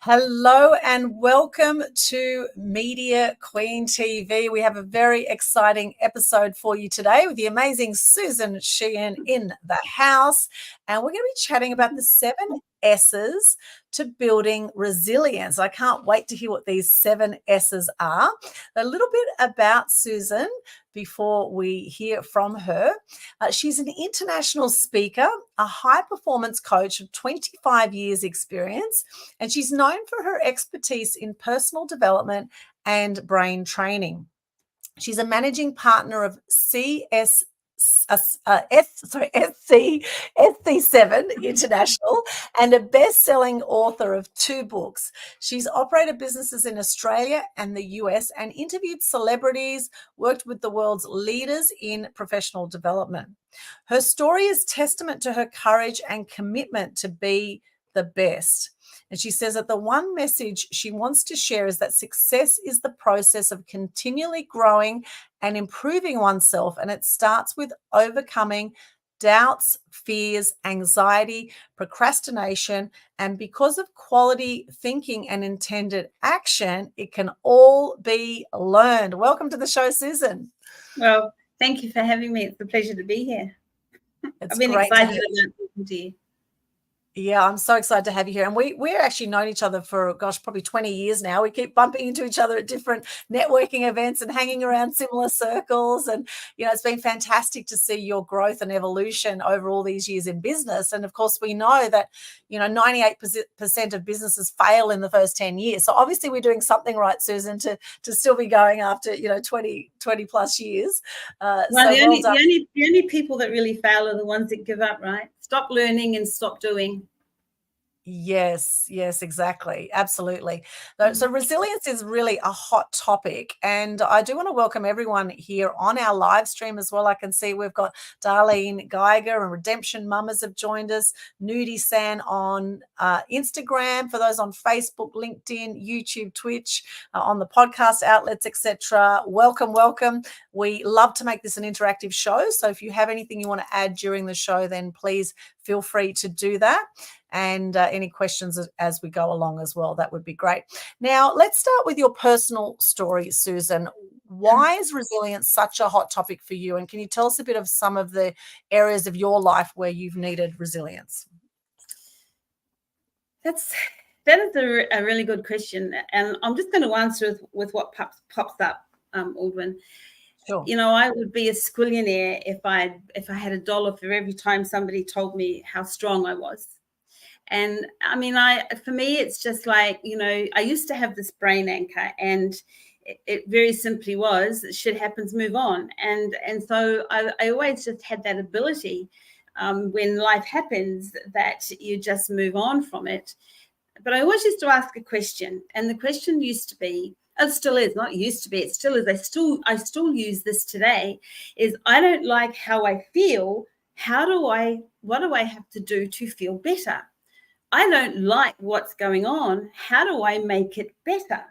Hello and welcome to Media Queen TV. We have a very exciting episode for you today with the amazing Susan Sheehan in the house. And we're going to be chatting about the 7 S's to building resilience. I can't wait to hear what these 7 S's are. A little bit about Susan before we hear from her. She's an international speaker, a high-performance coach of 25 years experience, and she's known for her expertise in personal development and brain training. She's a managing partner of SC7 International and a best-selling author of 2 books. She's operated businesses in Australia and the US and interviewed celebrities, worked with the world's leaders in professional development. Her story is testament to her courage and commitment to be the best. And she says that the one message she wants to share is that success is the process of continually growing and improving oneself. And it starts with overcoming doubts, fears, anxiety, procrastination. And because of quality thinking and intended action, it can all be learned. Welcome to the show, Susan. Well, thank you for having me. It's a pleasure to be here. I've been excited about talking to you. Yeah, I'm so excited to have you here. And we're actually known each other for, probably 20 years now. We keep bumping into each other at different networking events and hanging around similar circles. And, it's been fantastic to see your growth and evolution over all these years in business. And of course, we know that, 98% of businesses fail in the first 10 years. So obviously we're doing something right, Susan, to still be going after, 20 plus years. The only people that really fail are the ones that give up, right? Stop learning and stop doing. Yes, exactly. Absolutely. So resilience is really a hot topic. And I do want to welcome everyone here on our live stream as well. I can see we've got Darlene Geiger and Redemption Mamas have joined us. Nudie San on Instagram. For those on Facebook, LinkedIn, YouTube, Twitch, on the podcast outlets, etc. Welcome. We love to make this an interactive show. So if you have anything you want to add during the show, then please feel free to do that. And any questions as we go along as well, that would be great. Now, let's start with your personal story, Susan. Why is resilience such a hot topic for you? And can you tell us a bit of some of the areas of your life where you've needed resilience? That is a really good question. And I'm just going to answer with what pops up, Aldwyn. Sure. I would be a squillionaire if I had $1 for every time somebody told me how strong I was. And for me, it's just like, I used to have this brain anchor, and it very simply was, shit happens, move on. And so I always just had that ability when life happens that you just move on from it. But I always used to ask a question, and the question used to be, it still is, not used to be, it still is, I still use this today, is I don't like how I feel. What do I have to do to feel better? I don't like what's going on. How do I make it better?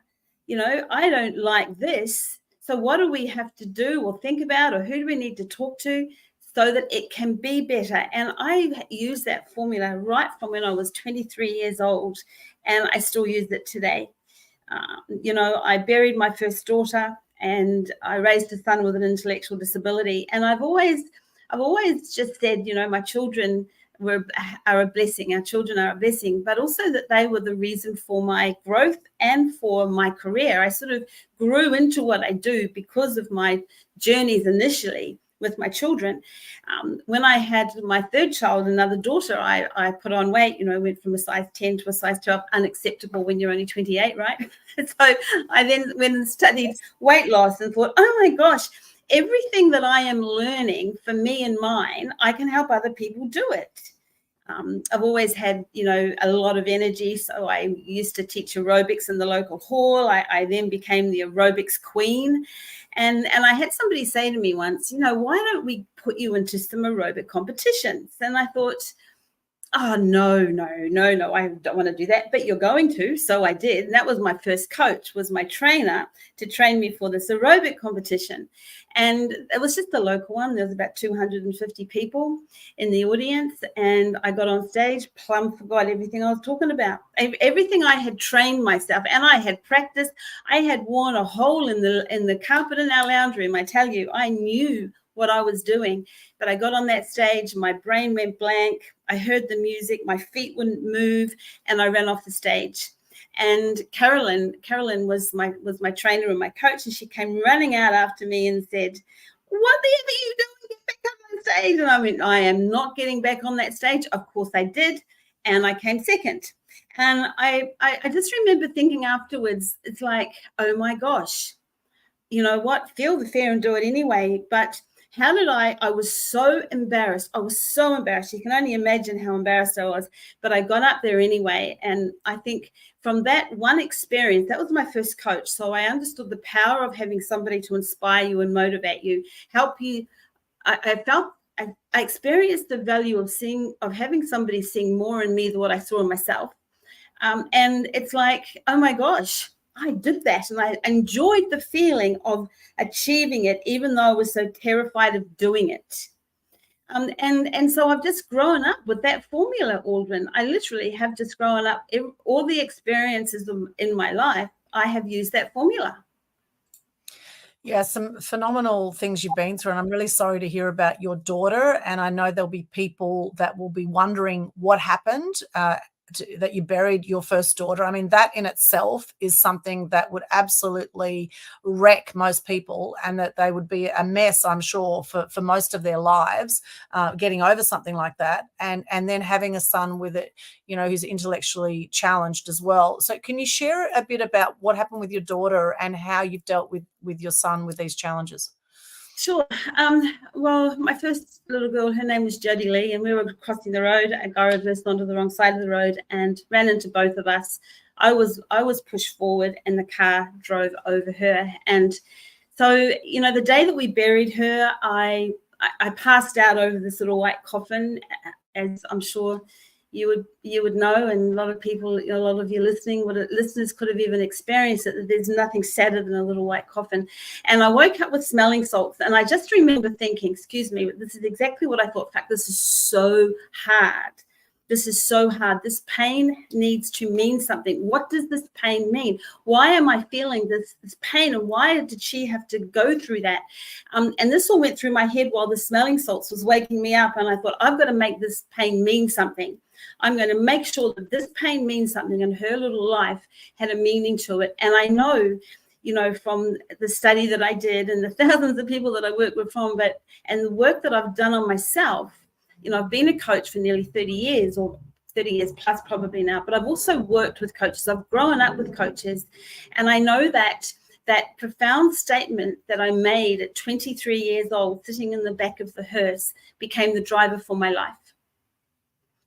I don't like this. So what do we have to do or think about, or who do we need to talk to so that it can be better? And I use that formula right from when I was 23 years old, and I still use it today. I buried my first daughter, and I raised a son with an intellectual disability. And I've always just said, my children are a blessing. Our children are a blessing, but also that they were the reason for my growth and for my career. I sort of grew into what I do because of my journeys initially with my children. When I had my third child, another daughter, I put on weight, went from a size 10 to a size 12, unacceptable when you're only 28, right? So I then went and studied weight loss and thought, oh my gosh, everything that I am learning for me and mine, I can help other people do it. I've always had, a lot of energy. So I used to teach aerobics in the local hall. I then became the aerobics queen. And I had somebody say to me once, why don't we put you into some aerobic competitions? And I thought, Oh, no, no, no, no, I don't want to do that, but you're going to. So I did. And that was my first coach, was my trainer to train me for this aerobic competition. And it was just a local one. There was about 250 people in the audience. And I got on stage, plumb forgot everything I was talking about. Everything I had trained myself, and I had practiced. I had worn a hole in the carpet in our lounge room. I tell you, I knew what I was doing. But I got on that stage, my brain went blank. I heard the music, my feet wouldn't move, and I ran off the stage. And Carolyn was my trainer and my coach, and she came running out after me and said, "What the hell are you doing? Get back on the stage!" And I went, "I am not getting back on that stage." Of course I did, and I came second. And I just remember thinking afterwards, it's like, oh my gosh, you know what? Feel the fear and do it anyway. But how did I was so embarrassed. I was so embarrassed. You can only imagine how embarrassed I was. But I got up there anyway. And I think from that one experience, that was my first coach. So I understood the power of having somebody to inspire you and motivate you, help you. I experienced the value of having somebody seeing more in me than what I saw in myself. And it's like, oh my gosh, I did that. And I enjoyed the feeling of achieving it, even though I was so terrified of doing it. And so I've just grown up with that formula, Aldwyn. I literally have just grown up. All the experiences in my life, I have used that formula. Yeah, some phenomenal things you've been through, and I'm really sorry to hear about your daughter. And I know there'll be people that will be wondering what happened, that you buried your first daughter. I mean, that in itself is something that would absolutely wreck most people, and that they would be a mess, I'm sure, for most of their lives, getting over something like that, and then having a son with it, who's intellectually challenged as well. So can you share a bit about what happened with your daughter and how you've dealt with your son with these challenges? Sure. Well, my first little girl, her name was Jodie Lee, and we were crossing the road. A guy reversed onto the wrong side of the road and ran into both of us. I was pushed forward, and the car drove over her. And so, the day that we buried her, I passed out over this little white coffin, as I'm sure you would know, and a lot of people, a lot of you listeners could have even experienced it, that there's nothing sadder than a little white coffin. And I woke up with smelling salts, and I just remember thinking, excuse me, but this is exactly what I thought. In fact, this is so hard. This is so hard. This pain needs to mean something. What does this pain mean? Why am I feeling this pain? And why did she have to go through that? And this all went through my head while the smelling salts was waking me up. And I thought, I've got to make this pain mean something. I'm going to make sure that this pain means something, and her little life had a meaning to it. And I know, from the study that I did and the thousands of people that I work with and the work that I've done on myself, I've been a coach for nearly 30 years, or 30 years plus probably now, but I've also worked with coaches. I've grown up with coaches, and I know that profound statement that I made at 23 years old, sitting in the back of the hearse, became the driver for my life.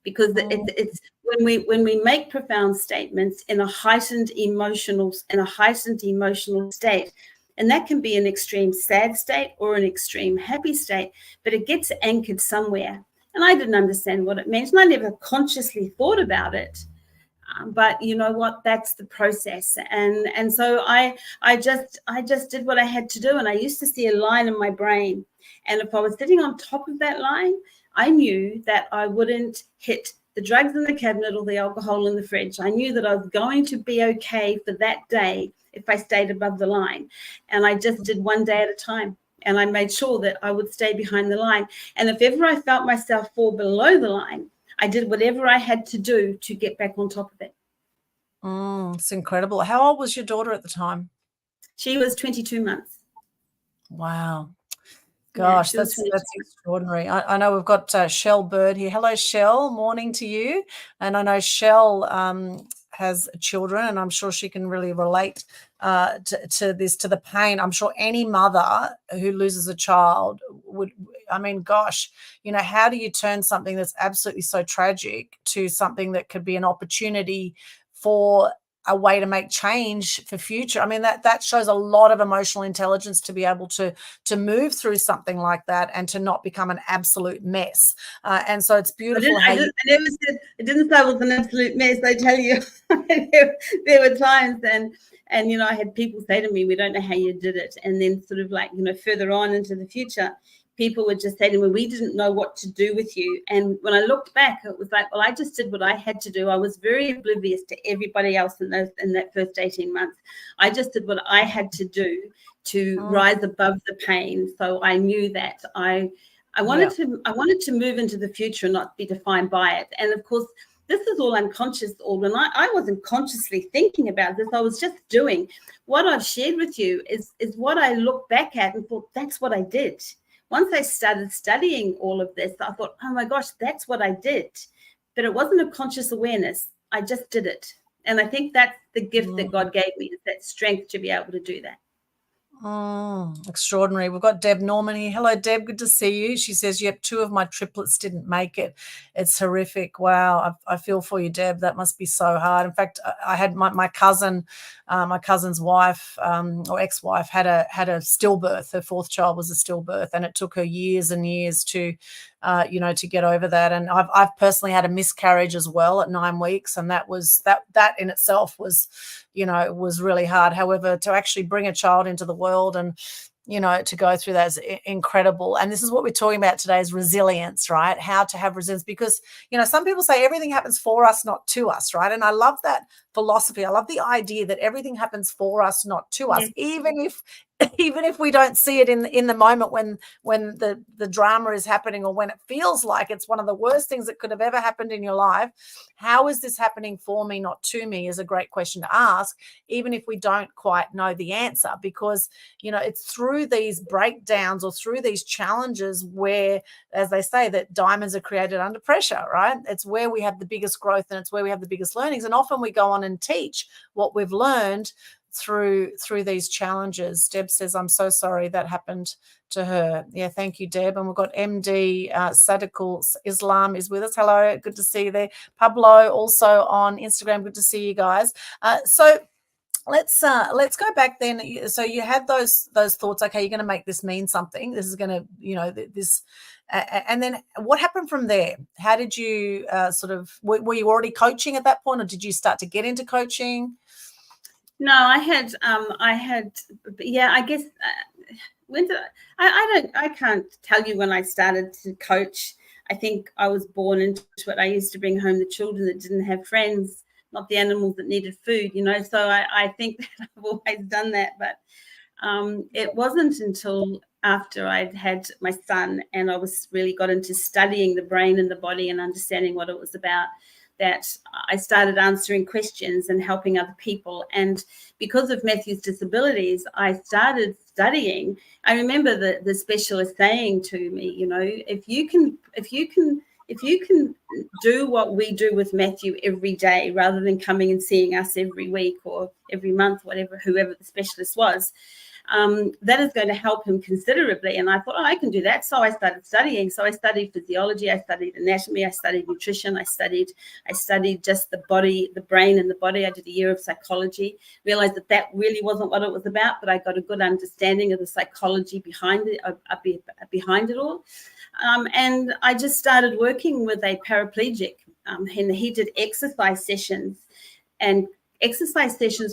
Because it's when we make profound statements in a heightened emotional state, and that can be an extreme sad state or an extreme happy state, but it gets anchored somewhere. And I didn't understand what it meant, and I never consciously thought about it. But you know what? That's the process, and so I just did what I had to do, and I used to see a line in my brain, and if I was sitting on top of that line, I knew that I wouldn't hit the drugs in the cabinet or the alcohol in the fridge. I knew that I was going to be okay for that day if I stayed above the line, and I just did one day at a time. And I made sure that I would stay behind the line. And if ever I felt myself fall below the line, I did whatever I had to do to get back on top of it. It's incredible. How old was your daughter at the time? She was 22 months. Wow. Gosh, Yeah, that's extraordinary. I know we've got Shell Bird here. Hello, Shell. Morning to you. And I know Shell has children, and I'm sure she can really relate to this, to the pain. I'm sure any mother who loses a child would, I mean, gosh, how do you turn something that's absolutely so tragic to something that could be an opportunity for a way to make change for future. I mean, that shows a lot of emotional intelligence to be able to move through something like that and to not become an absolute mess. And so it's beautiful I never said, it didn't say I was an absolute mess. I tell you, there were times and, you know, I had people say to me, we don't know how you did it. And then sort of like, you know, further on into the future, people would just say to me, we didn't know what to do with you. And when I looked back, it was like, well, I just did what I had to do. I was very oblivious to everybody else in that first 18 months. I just did what I had to do to rise above the pain. So I knew that I wanted to move into the future and not be defined by it. And of course, this is all unconscious, Aldwyn. I wasn't consciously thinking about this. I was just doing. What I've shared with you is what I look back at and thought, that's what I did. Once I started studying all of this, I thought, oh my gosh, that's what I did. But it wasn't a conscious awareness. I just did it. And I think that's the gift that God gave me, is that strength to be able to do that. Extraordinary. We've got Deb Norman here. Hello, Deb. Good to see you. She says, yep, 2 of my triplets didn't make it. It's horrific. Wow. I feel for you, Deb. That must be so hard. In fact, I had my cousin, my cousin's wife or ex-wife had a stillbirth. Her 4th child was a stillbirth, and it took her years and years to get over that. And I've personally had a miscarriage as well at 9 weeks, and that in itself was, was really hard. However, to actually bring a child into the world and, to go through that is incredible. And this is what we're talking about today, is resilience, right? How to have resilience, because, some people say everything happens for us, not to us, right? And I love that philosophy. I love the idea that everything happens for us, not to us, even if we don't see it in the moment when the drama is happening, or when it feels like it's one of the worst things that could have ever happened in your life. How is this happening for me, not to me, is a great question to ask, even if we don't quite know the answer, because, it's through these breakdowns or through these challenges where, as they say, that diamonds are created under pressure, right? It's where we have the biggest growth, and it's where we have the biggest learnings. And often we go on and teach what we've learned through these challenges. Deb says, I'm so sorry that happened to her. Yeah, thank you, Deb. And we've got MD Sadikul Islam is with us. Hello, good to see you there. Pablo also on Instagram, good to see you guys. So let's go back then. So you had those thoughts. Okay, you're going to make this mean something. This is going to, this. And then what happened from there? How did you were you already coaching at that point, or did you start to get into coaching? No, I guess when did I can't tell you when I started to coach. I think I was born into it. I used to bring home the children that didn't have friends, not the animals that needed food, so I think that I've always done that. But it wasn't until after I'd had my son and I was really got into studying the brain and the body and understanding what it was about, that I started answering questions and helping other people. And because of Matthew's disabilities, I started studying. I remember the specialist saying to me, if you can do what we do with Matthew every day, rather than coming and seeing us every week or every month, whoever the specialist was, that is going to help him considerably. And I thought, I can do that. So I started studying. So I studied physiology, I studied anatomy, I studied nutrition, I studied just the body, the brain and the body. I did a year of psychology, realized that really wasn't what it was about, but I got a good understanding of the psychology behind it all. And I just started working with a paraplegic, and he did exercise sessions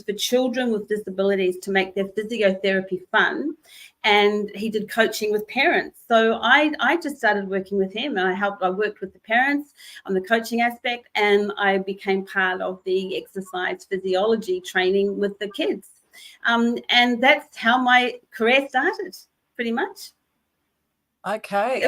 for children with disabilities to make their physiotherapy fun. And he did coaching with parents. So I just started working with him, and I worked with the parents on the coaching aspect, and I became part of the exercise physiology training with the kids. And that's how my career started, pretty much. Okay.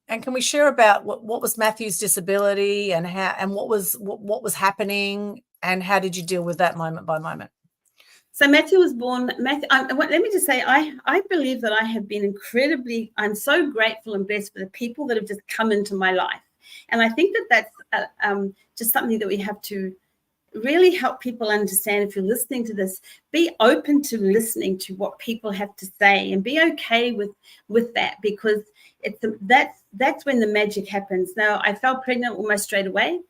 And can we share about what was Matthew's disability and how, and what was happening, and how did you deal with that moment by moment? So Matthew was born. Let me just say, I believe that I have been I'm so grateful and blessed for the people that have just come into my life. And I think that's just something that we have to really help people understand. If you're listening to this, be open to listening to what people have to say, and be okay with that, because that's when the magic happens. Now, I fell pregnant almost straight away.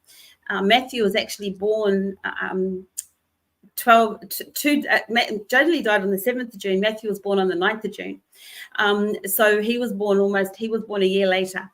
Matthew was actually born Jodie died on the 7th of June. Matthew was born on the 9th of June. So he was born a year later.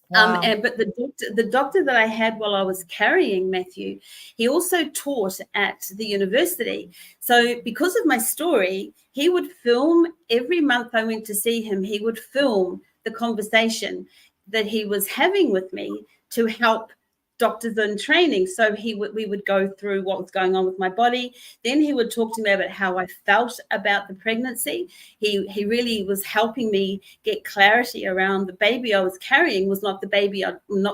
Wow. But the doctor that I had while I was carrying Matthew, he also taught at the university. So because of my story, he would film every month I went to see him. He would film the conversation that he was having with me to help doctors in training. So we would go through what was going on with my body. Then he would talk to me about how I felt about the pregnancy. He really was helping me get clarity around the baby I was carrying was not the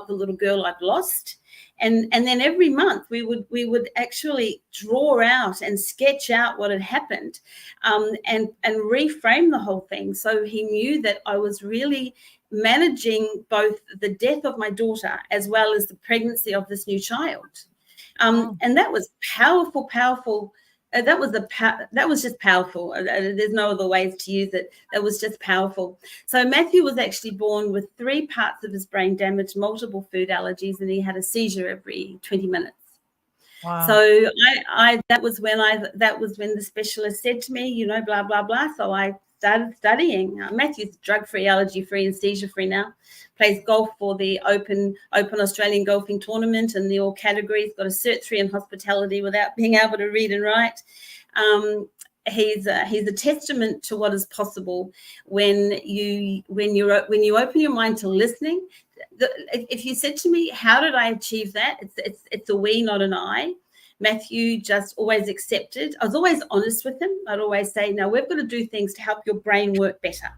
little girl I'd lost. And then every month we would actually draw out and sketch out what had happened, and reframe the whole thing. So he knew that I was really managing both the death of my daughter as well as the pregnancy of this new child. And that was powerful. That was just powerful. There's no other ways to use it. That was just powerful. So Matthew was actually born with 3 parts of his brain damaged, multiple food allergies, and he had a seizure every 20 minutes. Wow. So that was when the specialist said to me, blah, blah, blah. So I started studying. Matthew's drug-free, allergy-free, and seizure-free now. Plays golf for the Open Australian Golfing Tournament in the all categories. Got a Cert 3 in hospitality without being able to read and write. He's a testament to what is possible when you open your mind to listening. If you said to me, "How did I achieve that?" It's a we, not an I. Matthew just always accepted. I was always honest with him. I'd always say, "No, we've got to do things to help your brain work better.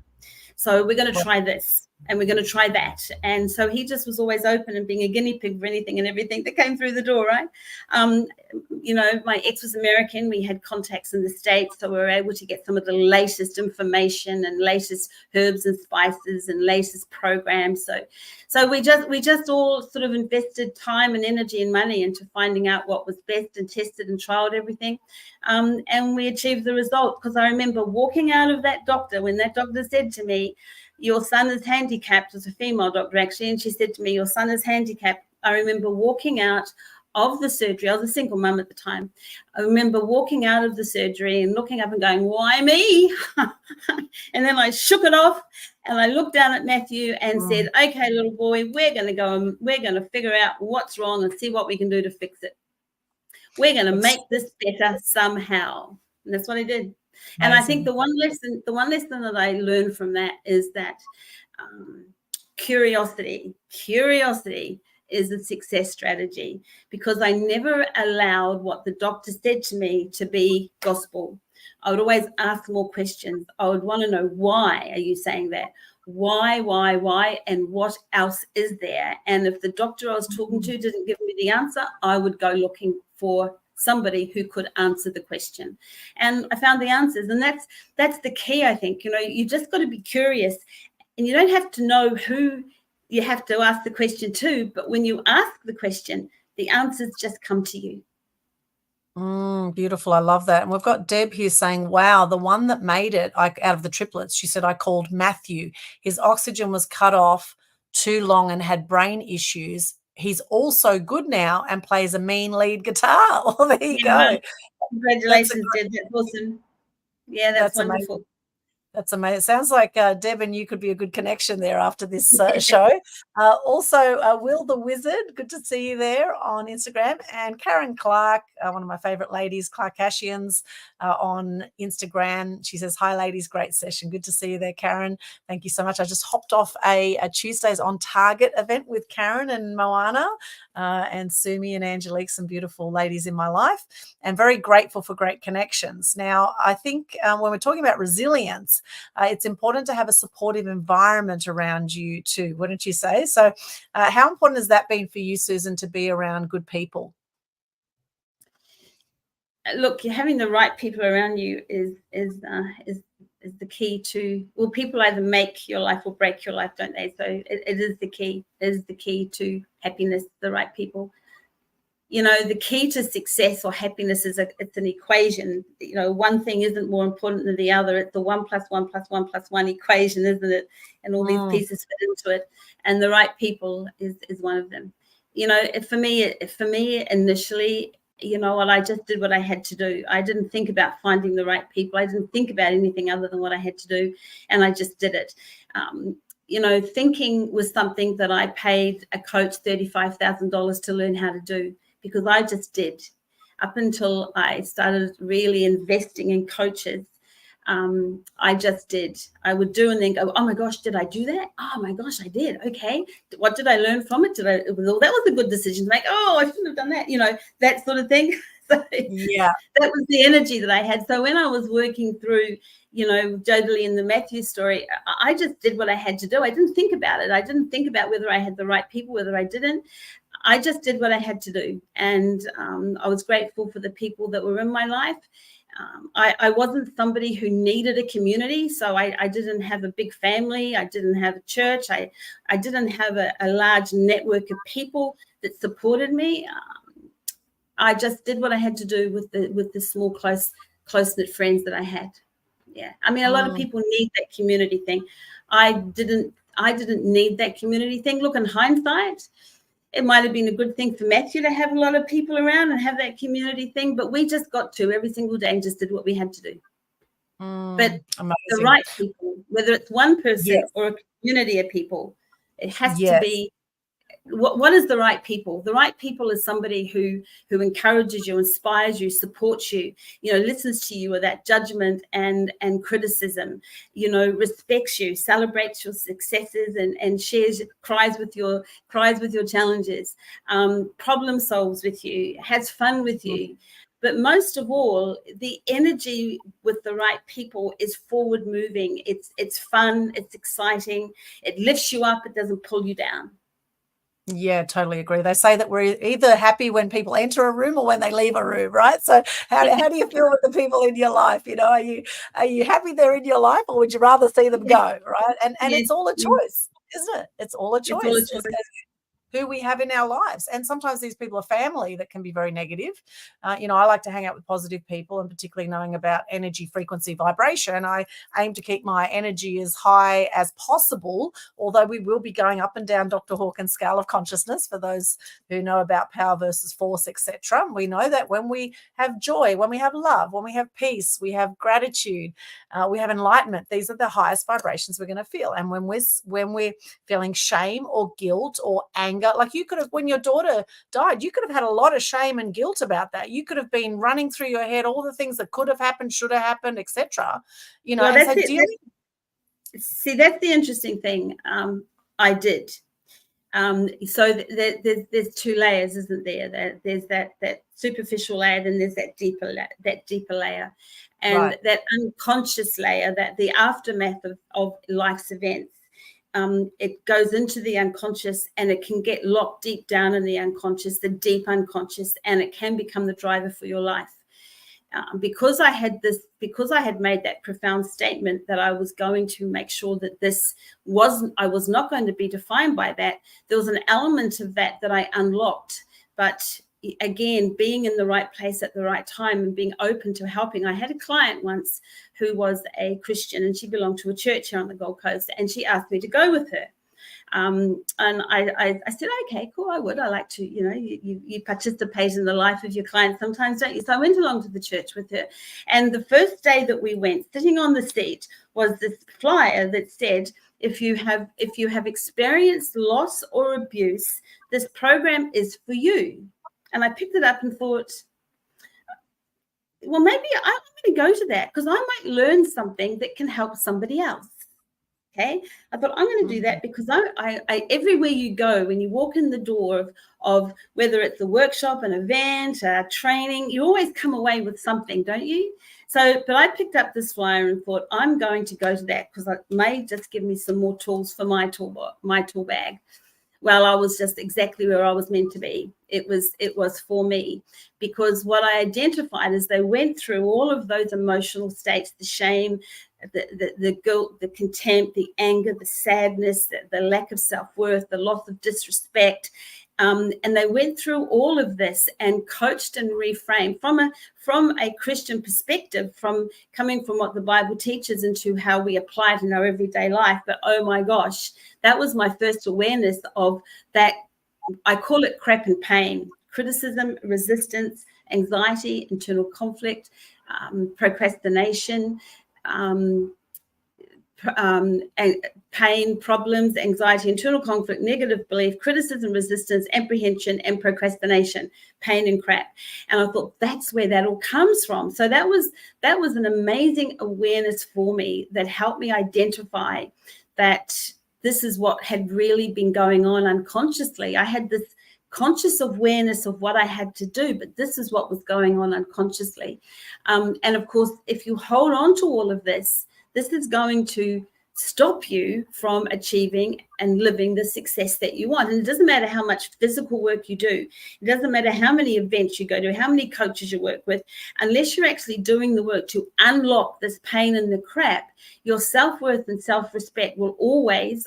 So we're going to try this and we're going to try that." And so he just was always open and being a guinea pig for anything and everything that came through the door, right? My ex was American. We had contacts in the States, so we were able to get some of the latest information and latest herbs and spices and latest programs. So we just all sort of invested time and energy and money into finding out what was best and tested and trialed everything. And we achieved the result, because I remember walking out of that doctor when that doctor said to me, "Your son is handicapped." It was a female doctor actually, and she said to me, "Your son is handicapped." I remember walking out of the surgery. I was a single mum at the time. I remember walking out of the surgery and looking up and going, "Why me?" And then I shook it off and I looked down at Matthew and said, "Okay, little boy, we're going to go and we're going to figure out what's wrong and see what we can do to fix it. We're going to make this better somehow." And that's what I did. Amazing. And I think the one lesson that I learned from that is that curiosity is a success strategy, because I never allowed what the doctor said to me to be gospel. I would always ask more questions. I would want to know, why are you saying that? Why, and what else is there? And if the doctor I was talking to didn't give me the answer, I would go looking for somebody who could answer the question. And I found the answers. And that's the key, I think. You just got to be curious, and you don't have to know who you have to ask the question to, but when you ask the question, the answers just come to you. Beautiful. I love that. And we've got Deb here saying, "Wow, the one that made it out of the triplets," she said, "I called Matthew. His oxygen was cut off too long and had brain issues. He's also good now and plays a mean lead guitar." Well, there you go. Congratulations, Deb. That's awesome. Yeah, that's wonderful. Amazing. That's amazing. Sounds like Deb and you could be a good connection there after this show. Also, Will the Wizard, good to see you there on Instagram. And Karen Clark, one of my favorite ladies, Clarkashians, on Instagram. She says, "Hi, ladies, great session." Good to see you there, Karen. Thank you so much. I just hopped off a Tuesdays on Target event with Karen and Moana and Sumi and Angelique, some beautiful ladies in my life, and very grateful for great connections. Now, I think when we're talking about resilience, it's important to have a supportive environment around you too, wouldn't you say? So how important has that been for you, Susan, to be around good people? Look, having the right people around you is the key to, well, people either make your life or break your life, don't they? So it is the key. It is the key to happiness, the right people. The key to success or happiness is it's an equation. One thing isn't more important than the other. It's the 1 + 1 + 1 + 1 equation, isn't it? And all these pieces fit into it. And the right people is one of them. you know, for me initially, you know what, I just did what I had to do. I didn't think about finding the right people. I didn't think about anything other than what I had to do, and I just did it. You know, thinking was something that I paid a coach $35,000 to learn how to do, because I just did. Up until I started really investing in coaches, I just did. I would do and then go, oh my gosh, did I do that? Oh my gosh, I did. Okay. What did I learn from it? That was a good decision to make. Oh, I shouldn't have done that. You know, that sort of thing. So Yeah. that was the energy that I had. So when I was working through, you know, Jodie and the Matthew story, I just did what I had to do. I didn't think about it. I didn't think about whether I had the right people, whether I didn't. I just did what I had to do. And I was grateful for the people that were in my life. I wasn't somebody who needed a community, so I didn't have a big family. I didn't have a church. I didn't have a large network of people that supported me. I just did what I had to do with the small, close-knit friends that I had. Yeah, I mean, a lot of people need that community thing. I didn't need that community thing. Look, in hindsight, it might have been a good thing for Matthew to have a lot of people around and have that community thing, but we just got to every single day and just did what we had to do. But Amazing. the right people, whether it's one person Yes. or a community of people, it has to Yes. be. What is the right people? The right people is somebody who encourages you, inspires you, supports you, you know, listens to you without judgment and criticism, you know, respects you, celebrates your successes and cries with your challenges, problem solves with you, has fun with you. But most of all, the energy with the right people is forward moving. It's fun, it's exciting, it lifts you up, it doesn't pull you down. Yeah, totally agree. They say that we're either happy when people enter a room or when they leave a room, right? So how do you feel with the people in your life? You know, are you happy they're in your life, or would you rather see them go, right? And it's all a choice, isn't it? It's all a It's all a choice. choice. Who we have in our lives. And sometimes these people are family that can be very negative. You know, I like to hang out with positive people, and particularly knowing about energy, frequency, vibration. I aim to keep my energy as high as possible, although we will be going up and down Dr. Hawkins' scale of consciousness. For those who know about power versus force, etc., we know that when we have joy, when we have love, when we have peace, we have gratitude, we have enlightenment, these are the highest vibrations we're going to feel. And when we're feeling shame or guilt or anger, like you could have, when your daughter died, you could have had a lot of shame and guilt about that. You could have been running through your head all the things that could have happened, should have happened, etc. You know, well, and so dealing. See, that's the interesting thing. I did. So there's two layers, isn't there? There's that superficial layer, and there's that deeper layer, and Right. that unconscious layer, that the aftermath of life's events. It goes into the unconscious, and it can get locked deep down in the unconscious, the deep unconscious, and it can become the driver for your life. Because I had made that profound statement that I was going to make sure that I was not going to be defined by that. There was an element of that I unlocked, but again, being in the right place at the right time and being open to helping. I had a client once who was a Christian, and she belonged to a church here on the Gold Coast, and she asked me to go with her. And I said, okay, cool, I would. I like to, you know, you participate in the life of your client sometimes, don't you? So I went along to the church with her. And the first day that we went, sitting on the seat was this flyer that said, if you have experienced loss or abuse, this program is for you. And I picked it up and thought, well, maybe I'm going to go to that, because I might learn something that can help somebody else. Okay, I thought I'm going to do that, because I everywhere you go, when you walk in the door of whether it's a workshop, an event, a training, you always come away with something, don't you? So, but I picked up this flyer and thought, I'm going to go to that, because it may just give me some more tools for my tool bag. Well, I was just exactly where I was meant to be. It was for me, because what I identified is they went through all of those emotional states: the shame, the guilt, the contempt, the anger, the sadness, the lack of self-worth, the loss of disrespect. And they went through all of this and coached and reframed from a Christian perspective, from coming from what the Bible teaches into how we apply it in our everyday life. But oh my gosh, that was my first awareness of that I call it crap and pain: criticism, resistance, anxiety, internal conflict, procrastination, um, and pain, problems, anxiety, internal conflict, negative belief, criticism, resistance, apprehension, and procrastination, pain and crap. And I thought that's where that all comes from. So that was an amazing awareness for me that helped me identify that this is what had really been going on unconsciously. I had this conscious awareness of what I had to do, but this is what was going on unconsciously. And of course, if you hold on to all of this, this is going to stop you from achieving and living the success that you want. And it doesn't matter how much physical work you do. It doesn't matter how many events you go to, how many coaches you work with. Unless you're actually doing the work to unlock this pain and the crap, your self-worth and self-respect will always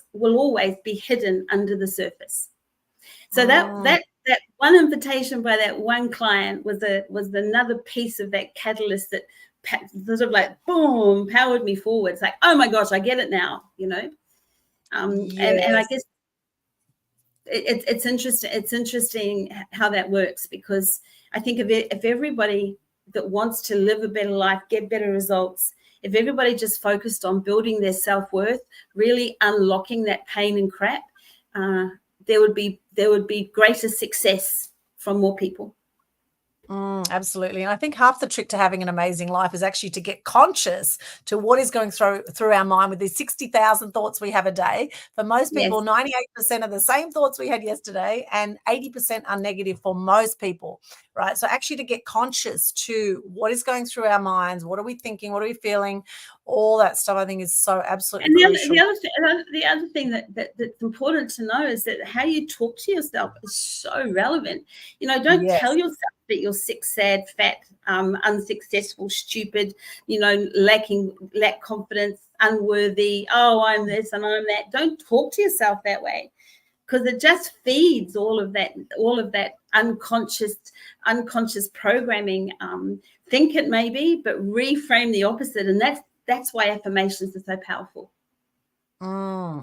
be hidden under the surface. So that one invitation by that one client was another piece of that catalyst that sort of like boom powered me forward. It's like, oh my gosh, I get it now, Yes. And I guess it's interesting how that works, because I think if everybody that wants to live a better life, get better results, if everybody just focused on building their self-worth, really unlocking that pain and crap, there would be greater success from more people. Absolutely. And I think half the trick to having an amazing life is actually to get conscious to what is going through our mind with these 60,000 thoughts we have a day. For most people, 98% are the same thoughts we had yesterday, and 80% are negative for most people, right? So actually to get conscious to what is going through our minds, what are we thinking, what are we feeling, all that stuff, I think is so absolutely crucial. The other thing that's important to know is that how you talk to yourself is so relevant. Don't tell yourself that you're sick, sad, fat, unsuccessful, stupid, lack confidence, unworthy. Oh, I'm this and I'm that. Don't talk to yourself that way, because it just feeds all of that unconscious programming. Think it maybe, but reframe the opposite, and that's why affirmations are so powerful.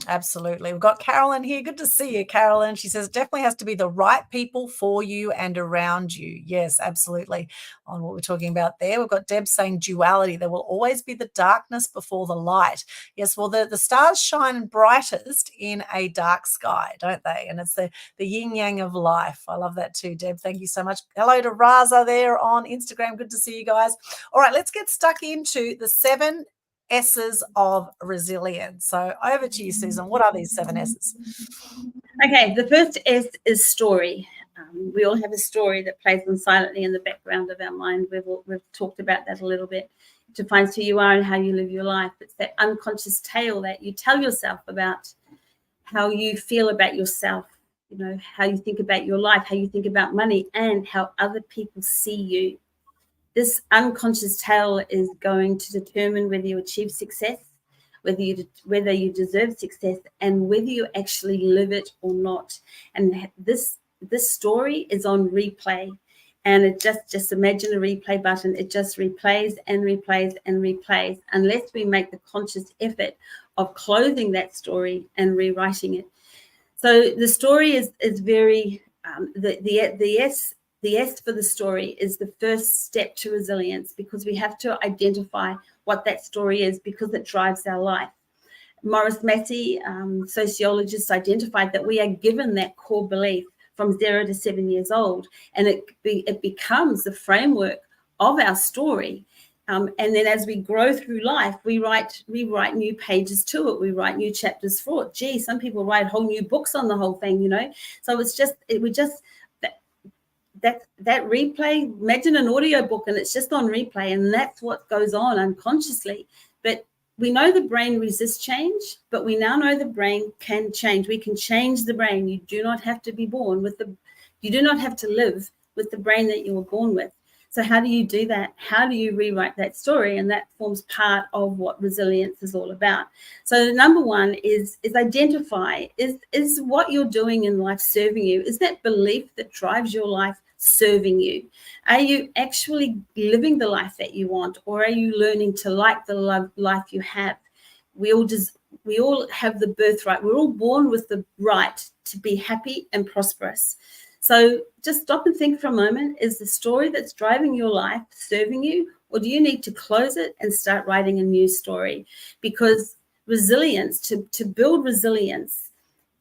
Absolutely. We've got Carolyn here. Good to see you, Carolyn. She says, definitely has to be the right people for you and around you. Yes, absolutely. On what we're talking about there. We've got Deb saying duality. There will always be the darkness before the light. Yes, well, the stars shine brightest in a dark sky, don't they? And it's the yin yang of life. I love that too, Deb. Thank you so much. Hello to Raza there on Instagram. Good to see you guys. All right, let's get stuck into the 7 S's of resilience. So over to you, Susan. What are these 7 S's? Okay, the first S is story. We all have a story that plays on silently in the background of our mind. We've talked about that a little bit. It defines who you are and how you live your life. It's that unconscious tale that you tell yourself about how you feel about yourself, how you think about your life, how you think about money, and how other people see you. This unconscious tale is going to determine whether you achieve success, whether you deserve success, and whether you actually live it or not. And this story is on replay, and it just imagine a replay button. It just replays and replays and replays, unless we make the conscious effort of closing that story and rewriting it. So the story is very the S for the story is the first step to resilience, because we have to identify what that story is, because it drives our life. Morris Massey, sociologist, identified that we are given that core belief from 0 to 7 years old, and it becomes the framework of our story. And then as we grow through life, we write new pages to it. We write new chapters for it. Gee, some people write whole new books on the whole thing, So that replay, imagine an audio book and it's just on replay, and that's what goes on unconsciously. But we know the brain resists change, but we now know the brain can change. We can change the brain. You do not have to be born you do not have to live with the brain that you were born with. So how do you do that? How do you rewrite that story? And that forms part of what resilience is all about. So number one is identify, is what you're doing in life serving you? Is that belief that drives your life serving you? Are you actually living the life that you want, or are you learning to like the life you have? We all have the birthright. We're all born with the right to be happy and prosperous. So just stop and think for a moment. Is the story that's driving your life serving you, or do you need to close it and start writing a new story? Because resilience, to build resilience,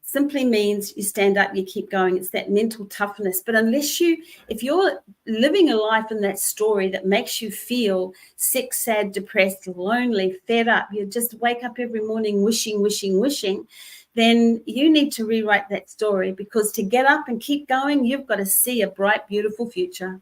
simply means you stand up, you keep going. It's that mental toughness. But if you're living a life in that story that makes you feel sick, sad, depressed, lonely, fed up, you just wake up every morning wishing, then you need to rewrite that story, because to get up and keep going, you've got to see a bright, beautiful future.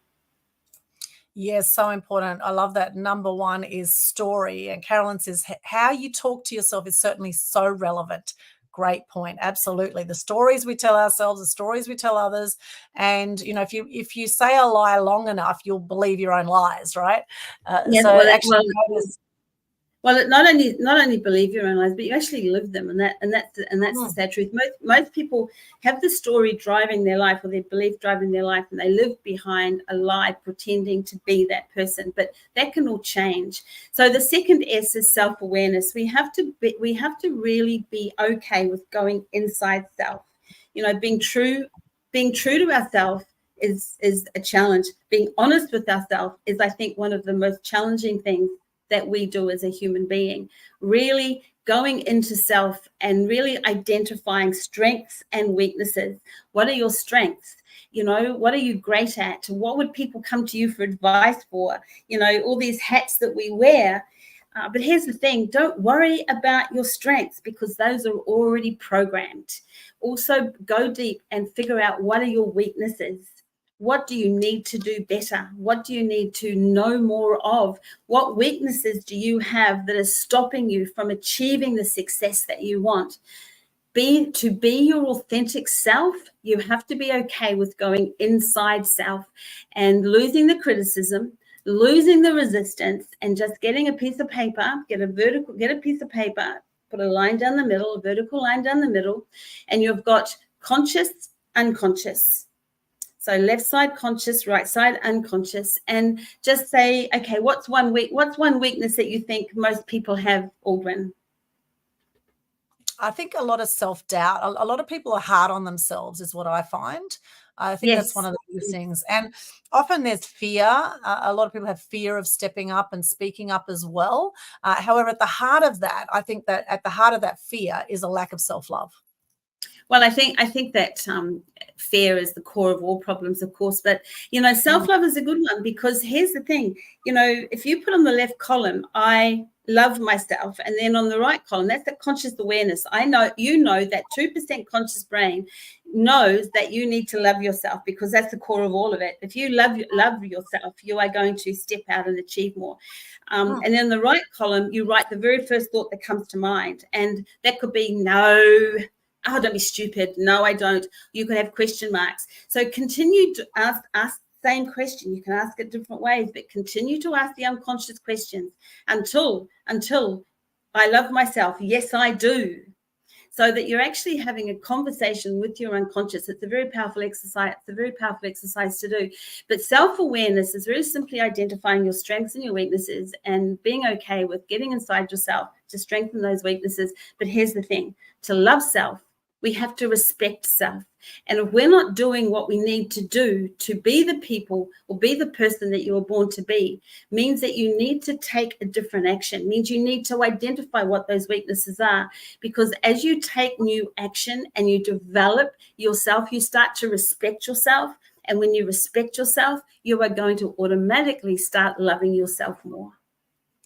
Yes, so important. I love that. Number one is story. And Carolyn says, how you talk to yourself is certainly so relevant. Great point. Absolutely. The stories we tell ourselves, the stories we tell others. And, if you say a lie long enough, you'll believe your own lies, right? Not only believe your own lies, but you actually live them, and that's the sad truth. Most people have the story driving their life, or their belief driving their life, and they live behind a lie, pretending to be that person. But that can all change. So the second S is self-awareness. We have to really be okay with going inside self. Being true to ourselves is a challenge. Being honest with ourselves is, I think, one of the most challenging things that we do as a human being. Really going into self and really identifying strengths and weaknesses. What are your strengths? What are you great at? What would people come to you for advice for? All these hats that we wear. But here's the thing, don't worry about your strengths, because those are already programmed. Also, go deep and figure out, what are your weaknesses? What do you need to do better? What do you need to know more of? What weaknesses do you have that are stopping you from achieving the success that you want? To be your authentic self, you have to be okay with going inside self and losing the criticism, losing the resistance, and just getting a piece of paper, get a piece of paper, put a line down the middle, a vertical line down the middle, and you've got conscious, unconscious. So left side conscious, right side unconscious, and just say, okay, what's one weakness that you think most people have, Aldwyn? I think a lot of self-doubt. A lot of people are hard on themselves, is what I find. I think that's one of the biggest things. And often there's fear. A lot of people have fear of stepping up and speaking up as well. However, at the heart of that, I think that at the heart of that fear is a lack of self-love. Well, I think that fear is the core of all problems, of course. But, self-love is a good one, because here's the thing, if you put on the left column, I love myself, and then on the right column, that's the conscious awareness. I know, that 2% conscious brain knows that you need to love yourself, because that's the core of all of it. If you love yourself, you are going to step out and achieve more. And then the right column, you write the very first thought that comes to mind. And that could be, no, oh, don't be stupid. No, I don't. You could have question marks. So continue to ask the same question. You can ask it different ways, but continue to ask the unconscious questions until I love myself. Yes, I do. So that you're actually having a conversation with your unconscious. It's a very powerful exercise. It's a very powerful exercise to do. But self-awareness is very simply identifying your strengths and your weaknesses, and being okay with getting inside yourself to strengthen those weaknesses. But here's the thing, to love self, we have to respect self. And if we're not doing what we need to do to be the people or be the person that you were born to be, means that you need to take a different action, means you need to identify what those weaknesses are. Because as you take new action and you develop yourself, you start to respect yourself. And when you respect yourself, you are going to automatically start loving yourself more.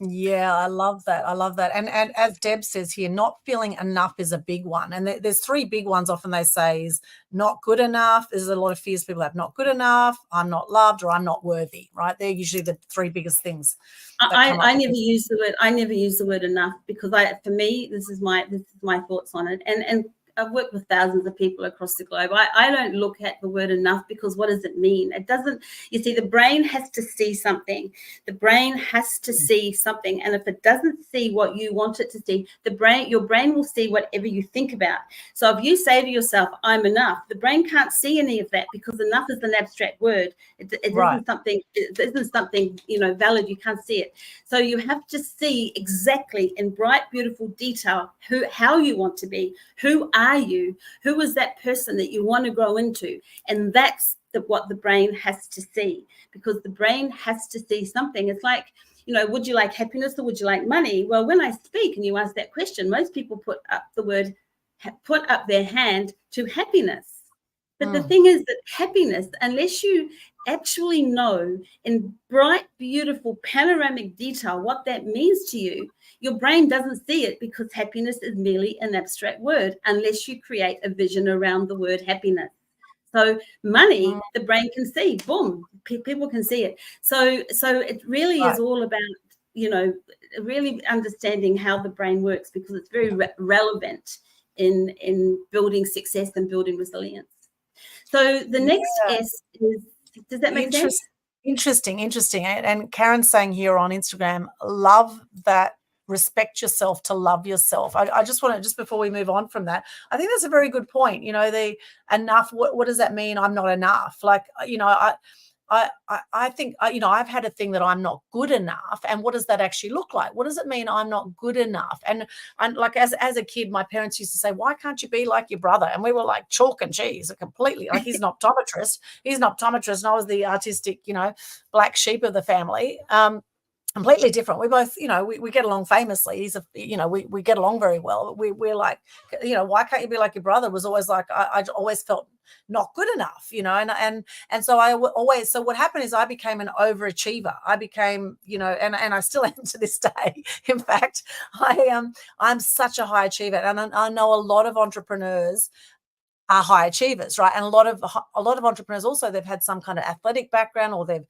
Yeah, I love that. I love that. And as Deb says here, not feeling enough is a big one. And there's three big ones often they say is not good enough. There's a lot of fears people have: not good enough, I'm not loved, or I'm not worthy, right? They're usually the three biggest things. I never use the word enough, because for me, this is my thoughts on it. And I've worked with thousands of people across the globe. I don't look at the word enough, because what does it mean? It doesn't, you see, the brain has to see something. The brain has to see something. And if it doesn't see what you want it to see, your brain will see whatever you think about. So if you say to yourself, I'm enough, the brain can't see any of that, because enough is an abstract word. It isn't something, valid. You can't see it. So you have to see exactly in bright, beautiful detail how you want to be. Who are you? Who is that person that you want to grow into? And that's what the brain has to see, because the brain has to see something. It's like, would you like happiness or would you like money? Well, when I speak and you ask that question, most people put up their hand to happiness. But the thing is that happiness, unless you actually know in bright, beautiful, panoramic detail what that means to you, your brain doesn't see it, because happiness is merely an abstract word, unless you create a vision around the word happiness. So money, the brain can see, boom, people can see it. So it really is all about, really understanding how the brain works, because it's very relevant in building success and building resilience. So the next S is, does that make sense? Interesting. And Karen's saying here on Instagram, love that, respect yourself to love yourself. I just want to, just before we move on from that, I think that's a very good point. The enough, what does that mean? I'm not enough. Like, I think, I've had a thing that I'm not good enough. And what does that actually look like? What does it mean I'm not good enough? And like, as a kid, my parents used to say, why can't you be like your brother? And we were like chalk and cheese, completely. Like, he's an optometrist. And I was the artistic, black sheep of the family. Completely different. We both, we get along famously. He's we get along very well. We're like, why can't you be like your brother? Was always like, I always felt not good enough, and so so what happened is I became an overachiever. I became, and I still am to this day. In fact, I'm such a high achiever, and I know a lot of entrepreneurs are high achievers, right? And a lot of entrepreneurs also, they've had some kind of athletic background, or they've,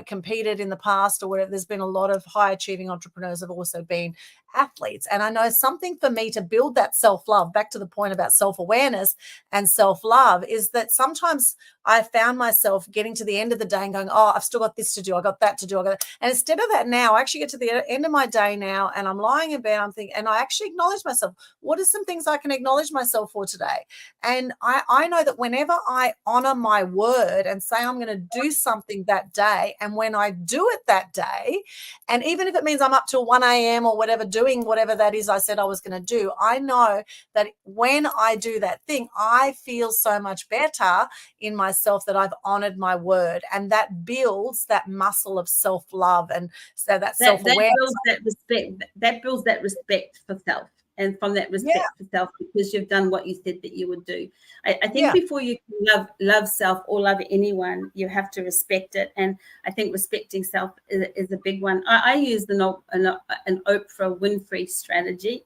competed in the past or whatever. There's been a lot of high achieving entrepreneurs have also been athletes. And I know something for me to build that self-love, back to the point about self-awareness and self-love, is that sometimes I found myself getting to the end of the day and going, oh, I've still got this to do. I got that to do. And instead of that, now I actually get to the end of my day now, and I'm lying in bed, I'm thinking, and I actually acknowledge myself. What are some things I can acknowledge myself for today? And I know that whenever I honor my word and say I'm going to do something that day, and when I do it that day, and even if it means I'm up till 1 a.m. or whatever, doing whatever that is I said I was going to do, I know that when I do that thing, I feel so much better in myself that I've honored my word, and that builds that muscle of self-love, and so that self-awareness. That builds that respect for self. And from that respect for self, because you've done what you said that you would do. I think before you can love self or love anyone, you have to respect it. And I think respecting self is a big one. I use an Oprah Winfrey strategy,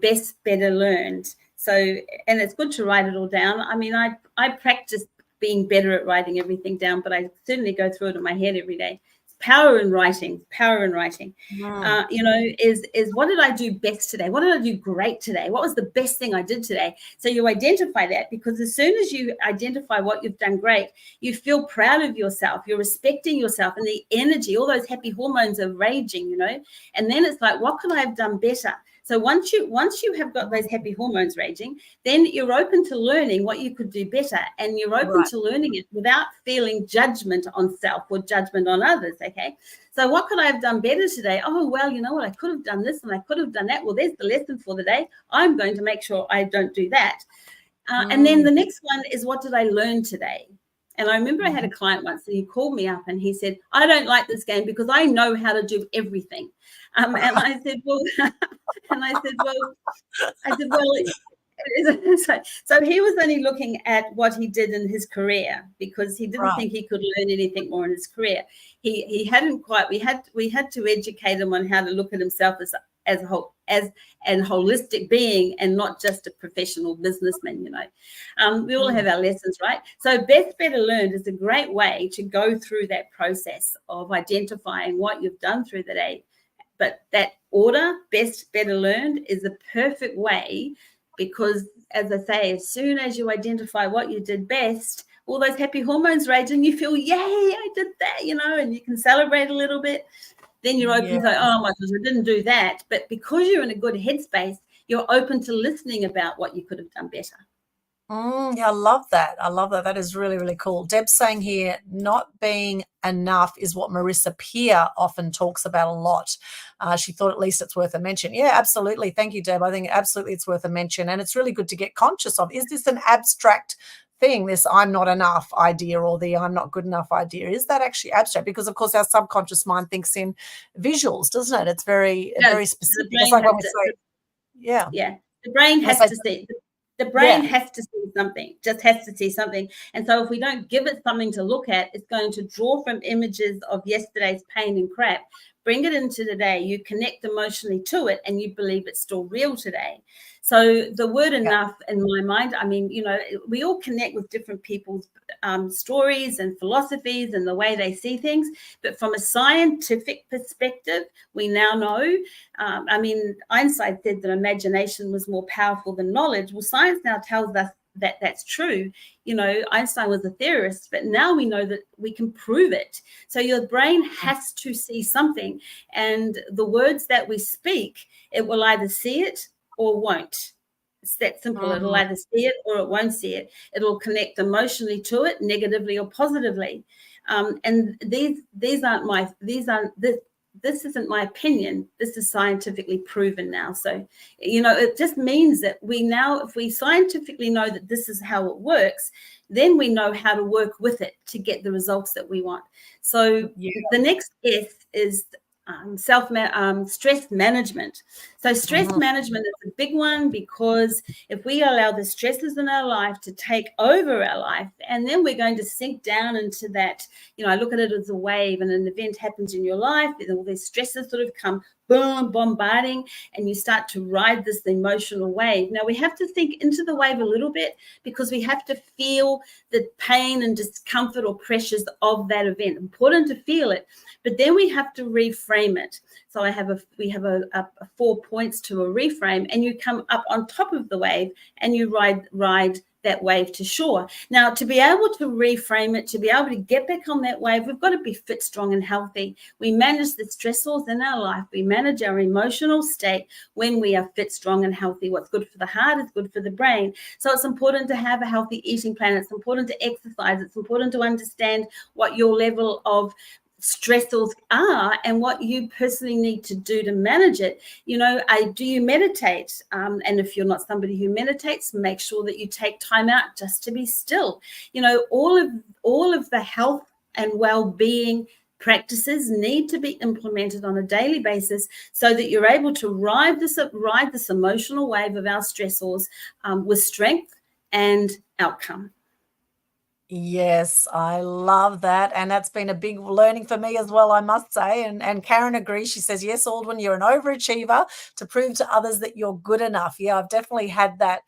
best, better, learned. So, and it's good to write it all down. I mean, I practice being better at writing everything down, but I certainly go through it in my head every day. Power in writing, is what did I do best today? What did I do great today? What was the best thing I did today? So you identify that, because as soon as you identify what you've done great, you feel proud of yourself, you're respecting yourself, and the energy, all those happy hormones are raging, and then it's like, what could I have done better? So once you have got those happy hormones raging, then you're open to learning what you could do better, and you're open to learning it without feeling judgment on self or judgment on others, okay? So what could I have done better today? Oh, well, you know what? I could have done this and I could have done that. Well, there's the lesson for the day. I'm going to make sure I don't do that. And then the next one is, what did I learn today? And I remember I had a client once, and he called me up and he said, I don't like this game because I know how to do everything. And I said, well, so he was only looking at what he did in his career, because he didn't think he could learn anything more in his career. He hadn't quite. We had to educate him on how to look at himself as an holistic being, and not just a professional businessman. We all have our lessons, right? So best, better, learned is a great way to go through that process of identifying what you've done through the day. But that order, best, better, learned, is the perfect way because, as I say, as soon as you identify what you did best, all those happy hormones rage and you feel, yay, I did that, and you can celebrate a little bit. Then you're open to, oh my gosh, I didn't do that. But because you're in a good headspace, you're open to listening about what you could have done better. Yeah, I love that. I love that. That is really, really cool. Deb's saying here, not being enough is what Marissa Peer often talks about a lot. She thought at least it's worth a mention. Yeah, absolutely. Thank you, Deb. I think absolutely it's worth a mention. And it's really good to get conscious of, is this an abstract thing, this I'm not enough idea or the I'm not good enough idea? Is that actually abstract? Because, of course, our subconscious mind thinks in visuals, doesn't it? It's very specific. It's like when we say, yeah. The brain has to see. The brain has to see something, just has to see something. And so if we don't give it something to look at, it's going to draw from images of yesterday's pain and crap, bring it into today, you connect emotionally to it, and you believe it's still real today. So the word enough in my mind, I mean, we all connect with different people's stories and philosophies and the way they see things. But from a scientific perspective, we now know, I mean, Einstein said that imagination was more powerful than knowledge. Well, science now tells us that that's true. Einstein was a theorist, but now we know that we can prove it. So your brain has to see something, and the words that we speak, it will either see it or won't. It's that simple. It'll either see it or it won't see it. It'll connect emotionally to it, negatively or positively. And this isn't my opinion. This is scientifically proven now. So, it just means that if we scientifically know that this is how it works, then we know how to work with it to get the results that we want. So the next S is stress management. So stress management is a big one, because if we allow the stresses in our life to take over our life, and then we're going to sink down into that, I look at it as a wave, and an event happens in your life, and all these stresses sort of come boom, bombarding, and you start to ride this emotional wave. Now, we have to think into the wave a little bit, because we have to feel the pain and discomfort or pressures of that event. Important to feel it, but then we have to reframe it. So we have a 4 points to a reframe, and you come up on top of the wave and you ride that wave to shore. Now, to be able to reframe it, to be able to get back on that wave, we've got to be fit, strong, and healthy. We manage the stressors in our life. We manage our emotional state when we are fit, strong, and healthy. What's good for the heart is good for the brain. So it's important to have a healthy eating plan. It's important to exercise. It's important to understand what your level of stressors are and what you personally need to do to manage it. Do you meditate? And if you're not somebody who meditates, make sure that you take time out just to be still. All of the health and well-being practices need to be implemented on a daily basis, so that you're able to ride this emotional wave of our stressors with strength and outcome. Yes, I love that. And that's been a big learning for me as well, I must say. And Karen agrees. She says, yes, Aldwyn, you're an overachiever to prove to others that you're good enough. Yeah, I've definitely had that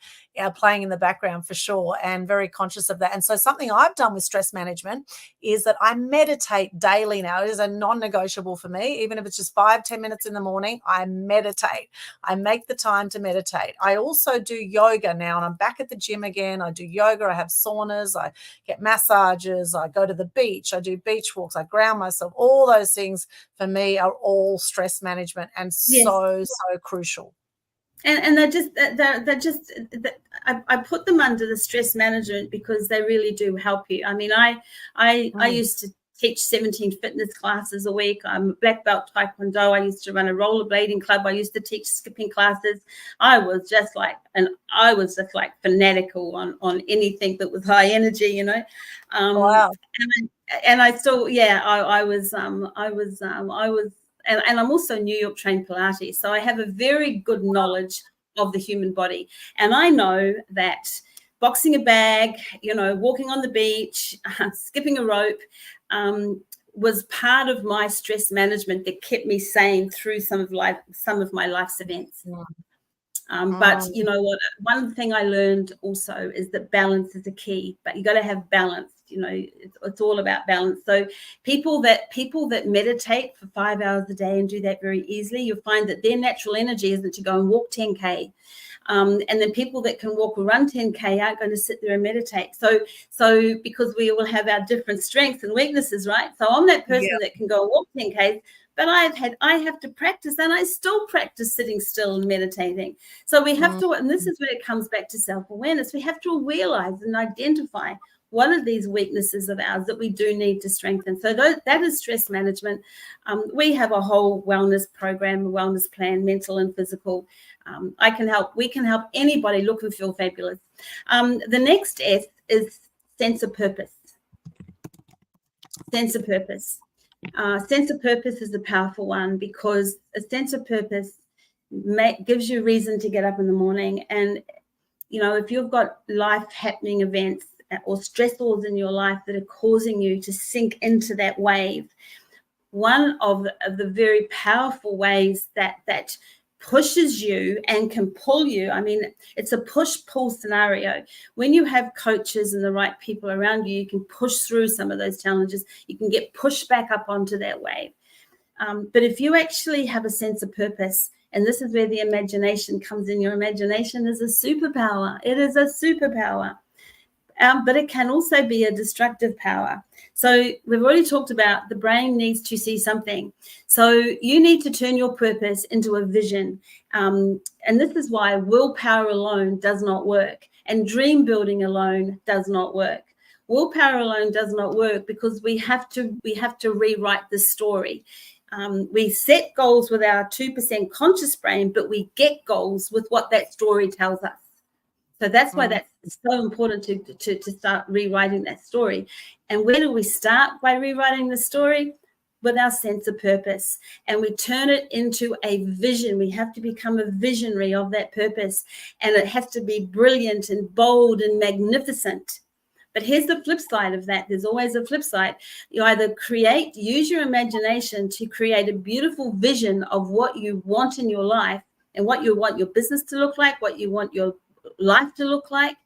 playing in the background for sure, and very conscious of that. And so something I've done with stress management is that I meditate daily now. It is a non-negotiable for me. Even if it's just 5-10 minutes in the morning, I meditate. I make the time to meditate. I also do yoga now, and I'm back at the gym again. I do yoga. I have saunas. I get massages. I go to the beach. I do beach walks. I ground myself. All those things for me are all stress management, and so crucial. And I put them under the stress management because they really do help you. I mean, I used to teach 17 fitness classes a week. I'm a black belt taekwondo. I used to run a rollerblading club. I used to teach skipping classes. I was just like fanatical on anything that was high energy, Wow. And I still, I was. And I'm also New York trained Pilates. So I have a very good knowledge of the human body. And I know that boxing a bag, walking on the beach, skipping a rope, was part of my stress management that kept me sane through some of my life's events. But you know what? One thing I learned also is that balance is the key, but you got to have balance It's all about balance. So people that meditate for 5 hours a day and do that very easily, you'll find that their natural energy isn't to go and walk 10K. And then people that can walk or run 10K aren't going to sit there and meditate. So because we all have our different strengths and weaknesses, right? So I'm that person that can go and walk 10K, but I have to practice, and I still practice sitting still and meditating. So we have to, and this is where it comes back to self-awareness. We have to realize and identify what are these weaknesses of ours that we do need to strengthen. So that is stress management. We have a whole wellness program, a wellness plan, mental and physical. We can help anybody look and feel fabulous. The next S is sense of purpose. Sense of purpose. Sense of purpose is a powerful one, because a sense of purpose gives you reason to get up in the morning. And, if you've got life-happening events or stressors in your life that are causing you to sink into that wave, one of the very powerful ways that pushes you and can pull you. I mean, it's a push-pull scenario. When you have coaches and the right people around you, you can push through some of those challenges. You can get pushed back up onto that wave. But if you actually have a sense of purpose, and this is where the imagination comes in. Your imagination is a superpower. It is a superpower. But it can also be a destructive power. So we've already talked about the brain needs to see something. So you need to turn your purpose into a vision. And this is why willpower alone does not work, and dream building alone does not work. Willpower alone does not work because we have to rewrite the story. We set goals with our 2% conscious brain, but we get goals with what that story tells us. So that's why that's so important to start rewriting that story. And where do we start by rewriting the story? With our sense of purpose. And we turn it into a vision. We have to become a visionary of that purpose. And it has to be brilliant and bold and magnificent. But here's the flip side of that. There's always a flip side. You either use your imagination to create a beautiful vision of what you want in your life and what you want your business to look like, what you want your life to look like,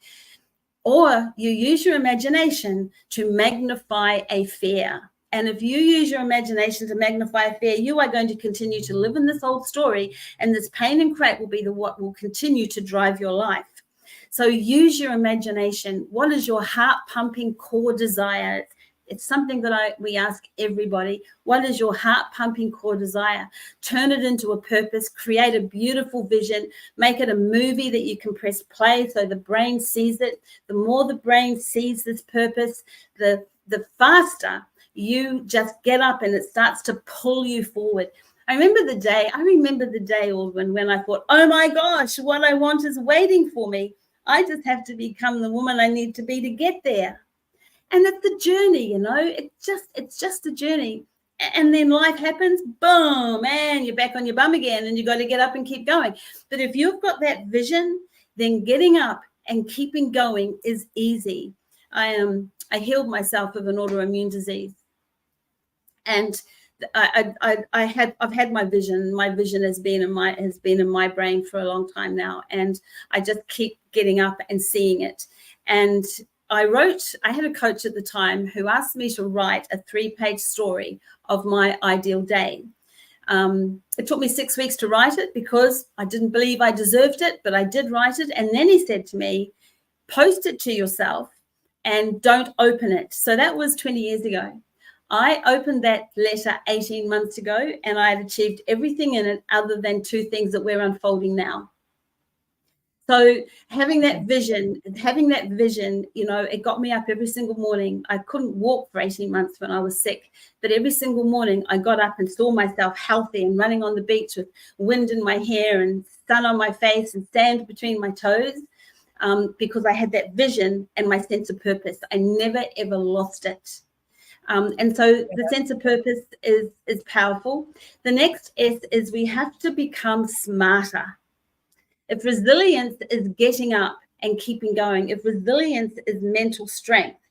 or you use your imagination to magnify a fear. And if you use your imagination to magnify a fear, you are going to continue to live in this old story, and this pain and crap will be what will continue to drive your life. So use your imagination. What is your heart pumping core desire? It's something that we ask everybody. What is your heart pumping core desire? Turn it into a purpose, create a beautiful vision, make it a movie that you can press play so the brain sees it. The more the brain sees this purpose, the faster you just get up and it starts to pull you forward. I remember the day, Aldwyn, when I thought, oh my gosh, what I want is waiting for me. I just have to become the woman I need to be to get there. And it's the journey, it's just a journey. And then life happens, boom, and you're back on your bum again, and you got to get up and keep going. But if you've got that vision, then getting up and keeping going is easy. I healed myself of an autoimmune disease. And I've had my vision. My vision has been in my brain for a long time now. And I just keep getting up and seeing it. And I had a coach at the time who asked me to write a 3-page story of my ideal day. It took me 6 weeks to write it because I didn't believe I deserved it, but I did write it. And then he said to me, post it to yourself and don't open it. So that was 20 years ago. I opened that letter 18 months ago, and I had achieved everything in it other than 2 things that we're unfolding now. So having that vision, it got me up every single morning. I couldn't walk for 18 months when I was sick, but every single morning I got up and saw myself healthy and running on the beach with wind in my hair and sun on my face and sand between my toes, because I had that vision and my sense of purpose. I never, ever lost it. And so the sense of purpose is powerful. The next S is we have to become smarter. If resilience is getting up and keeping going, if resilience is mental strength,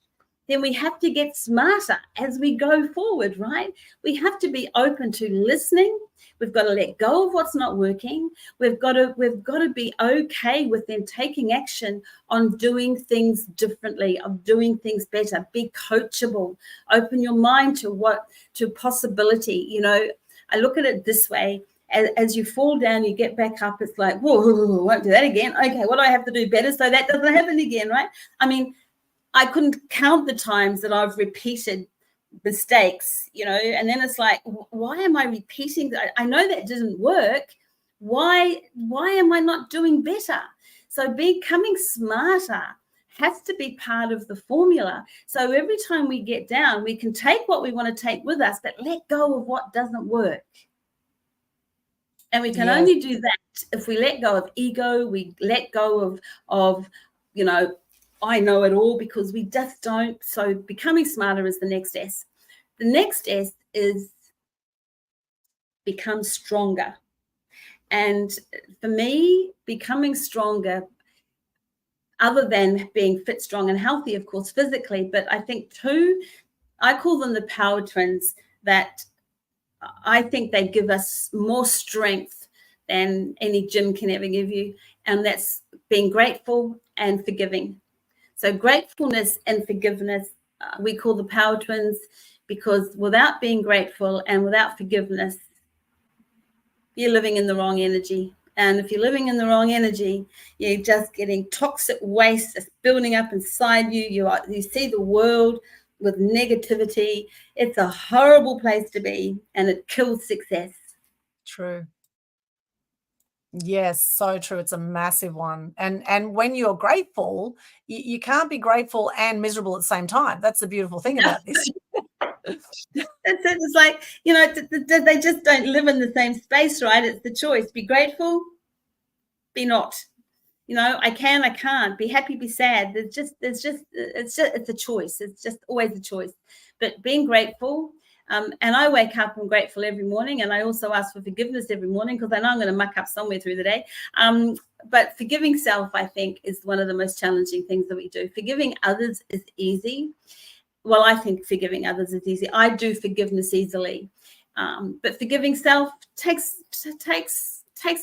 then we have to get smarter as we go forward, right? We have to be open to listening. We've got to let go of what's not working. We've got to be okay with then taking action on doing things differently, of doing things better. Be coachable. Open your mind to possibility. You know, I look at it this way. As you fall down, you get back up. It's like, whoa, won't do that again. Okay, what do I have to do better so that doesn't happen again, right? I mean, I couldn't count the times that I've repeated mistakes, you know, and then it's like, why am I repeating that? I know that didn't work. Why am I not doing better? So becoming smarter has to be part of the formula. So every time we get down, we can take what we want to take with us, but let go of what doesn't work. And we can only do that if we let go of ego, we let go of you know, I know it all, because we just don't. So becoming smarter is the next S. The next S is become stronger. And for me, becoming stronger, other than being fit, strong, and healthy, of course, physically, but I think too, I call them the power twins, that I think they give us more strength than any gym can ever give you. And that's being grateful and forgiving. So gratefulness and forgiveness, we call the power twins, because without being grateful and without forgiveness, you're living in the wrong energy. And if you're living in the wrong energy, you're just getting toxic waste that's building up inside you. You see the world with negativity. It's a horrible place to be, and it kills success. True. Yes, so true. It's a massive one. And when you're grateful, you can't be grateful and miserable at the same time. That's the beautiful thing about this. That's it. It's like, you know, they just don't live in the same space, right? It's the choice. Be grateful, be not. You know, I can, I can't. Be happy, be sad. It's a choice. It's just always a choice. But being grateful, and I wake up and grateful every morning, and I also ask for forgiveness every morning, because I know I'm going to muck up somewhere through the day. But forgiving self, I think, is one of the most challenging things that we do. Forgiving others is easy. Well, I think forgiving others is easy. I do forgiveness easily. But forgiving self takes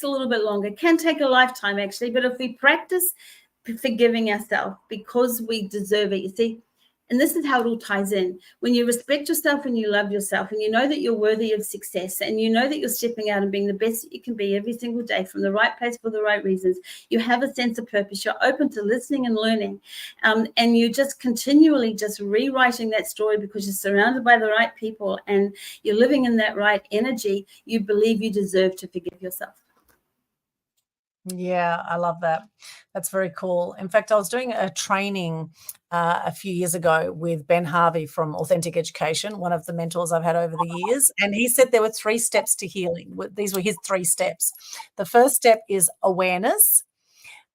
a little bit longer. It can take a lifetime, actually. But if we practice forgiving ourselves because we deserve it, you see, and this is how it all ties in. When you respect yourself and you love yourself, and you know that you're worthy of success, and you know that you're stepping out and being the best that you can be every single day, from the right place for the right reasons, you have a sense of purpose, you're open to listening and learning, and you're just continually just rewriting that story because you're surrounded by the right people and you're living in that right energy, you believe you deserve to forgive yourself. Yeah, I love that. That's very cool. In fact, I was doing a training a few years ago with Ben Harvey from Authentic Education, one of the mentors I've had over the years. And he said there were 3 steps to healing. These were his 3 steps. The first step is awareness.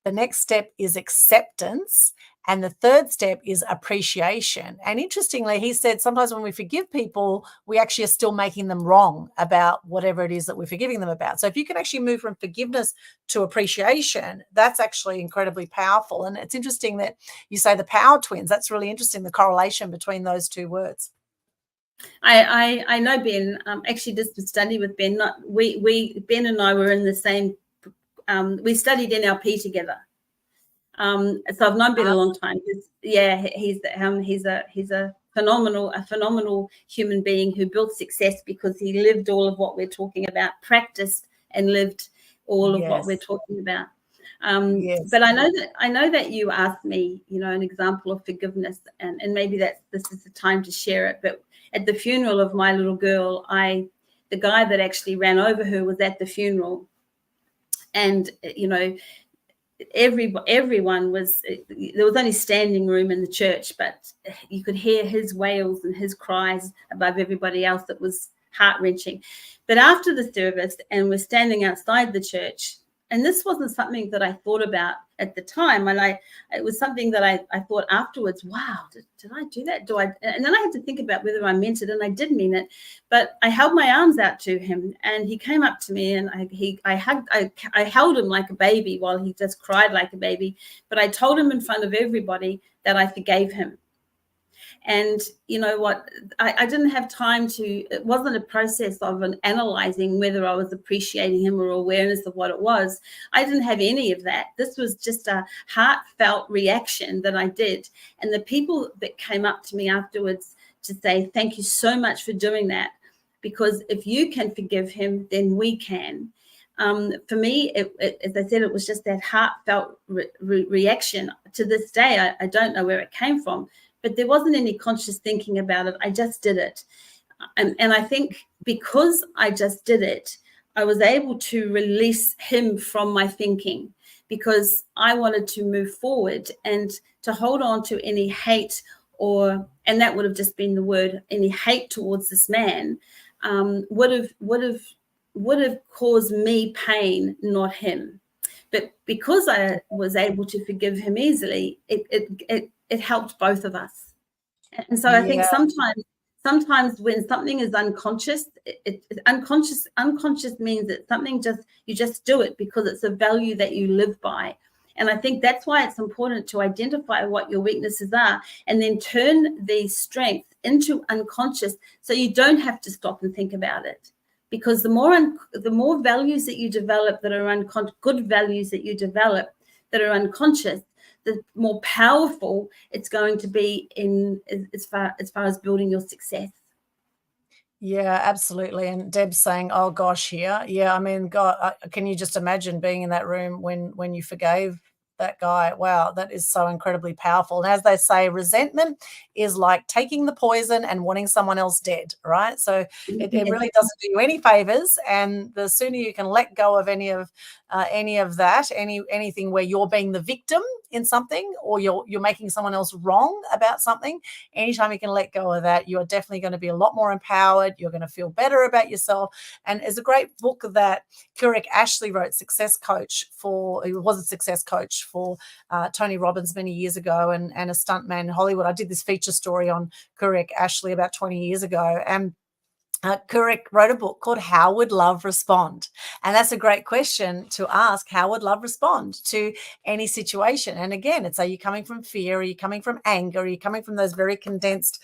The next step is acceptance. And the third step is appreciation. And interestingly, he said sometimes when we forgive people, we actually are still making them wrong about whatever it is that we're forgiving them about. So if you can actually move from forgiveness to appreciation, that's actually incredibly powerful. And it's interesting that you say the power twins. That's really interesting, the correlation between those 2 words. I know Ben. Actually, did some study with Ben. Ben and I were in the same. We studied NLP together. So I've known Ben a long time. He's a phenomenal human being who built success because he lived all of what we're talking about, practiced and lived all of what we're talking about. But I know that you asked me, you know, an example of forgiveness, and maybe this is the time to share it. But at the funeral of my little girl, the guy that actually ran over her was at the funeral, and you know, everyone was, there was only standing room in the church, but you could hear his wails and his cries above everybody else. That was heart-wrenching. But after the service, and we're standing outside the church, and this wasn't something that I thought about at the time, and it was something that I thought afterwards, wow, did I do that? And then I had to think about whether I meant it, and I did mean it. But I held my arms out to him, and he came up to me, and I held him like a baby while he just cried like a baby. But I told him in front of everybody that I forgave him. And you know what? I didn't have time to, it wasn't a process of analyzing whether I was appreciating him or awareness of what it was. I didn't have any of that. This was just a heartfelt reaction that I did. And the people that came up to me afterwards to say, thank you so much for doing that. Because if you can forgive him, then we can. For me, as I said, it was just that heartfelt reaction. To this day, I don't know where it came from, but there wasn't any conscious thinking about it. I just did it. And I think because I just did it, I was able to release him from my thinking, because I wanted to move forward, and to hold on to any hate, and that would have just been the word, any hate towards this man, would have caused me pain, not him. But because I was able to forgive him easily, it helped both of us. And so I think Yeah. sometimes when something is unconscious, unconscious means that something you just do it because it's a value that you live by. And I think that's why it's important to identify what your weaknesses are, and then turn the strength into unconscious, so you don't have to stop and think about it. Because the more values that you develop that are good values that you develop that are unconscious, the more powerful it's going to be as far as building your success. Yeah, absolutely. And Deb's saying, "Oh gosh, here." Yeah, I mean, God, can you just imagine being in that room when you forgave that guy? Wow, that is so incredibly powerful. And as they say, resentment is like taking the poison and wanting someone else dead, right? So it Yes. really doesn't do you any favors. And the sooner you can let go of any of that, anything where you're being the victim in something, or you're making someone else wrong about something, anytime you can let go of that, you're definitely going to be a lot more empowered. You're going to feel better about yourself. And there's a great book that Keurig Ashley wrote, he was a success coach for Tony Robbins many years ago, and a stuntman in Hollywood. I did this feature story on Keurig Ashley about 20 years ago. And Keurig wrote a book called How Would Love Respond? And that's a great question to ask. How would love respond to any situation? And again, it's, are you coming from fear? Are you coming from anger? Are you coming from those very condensed,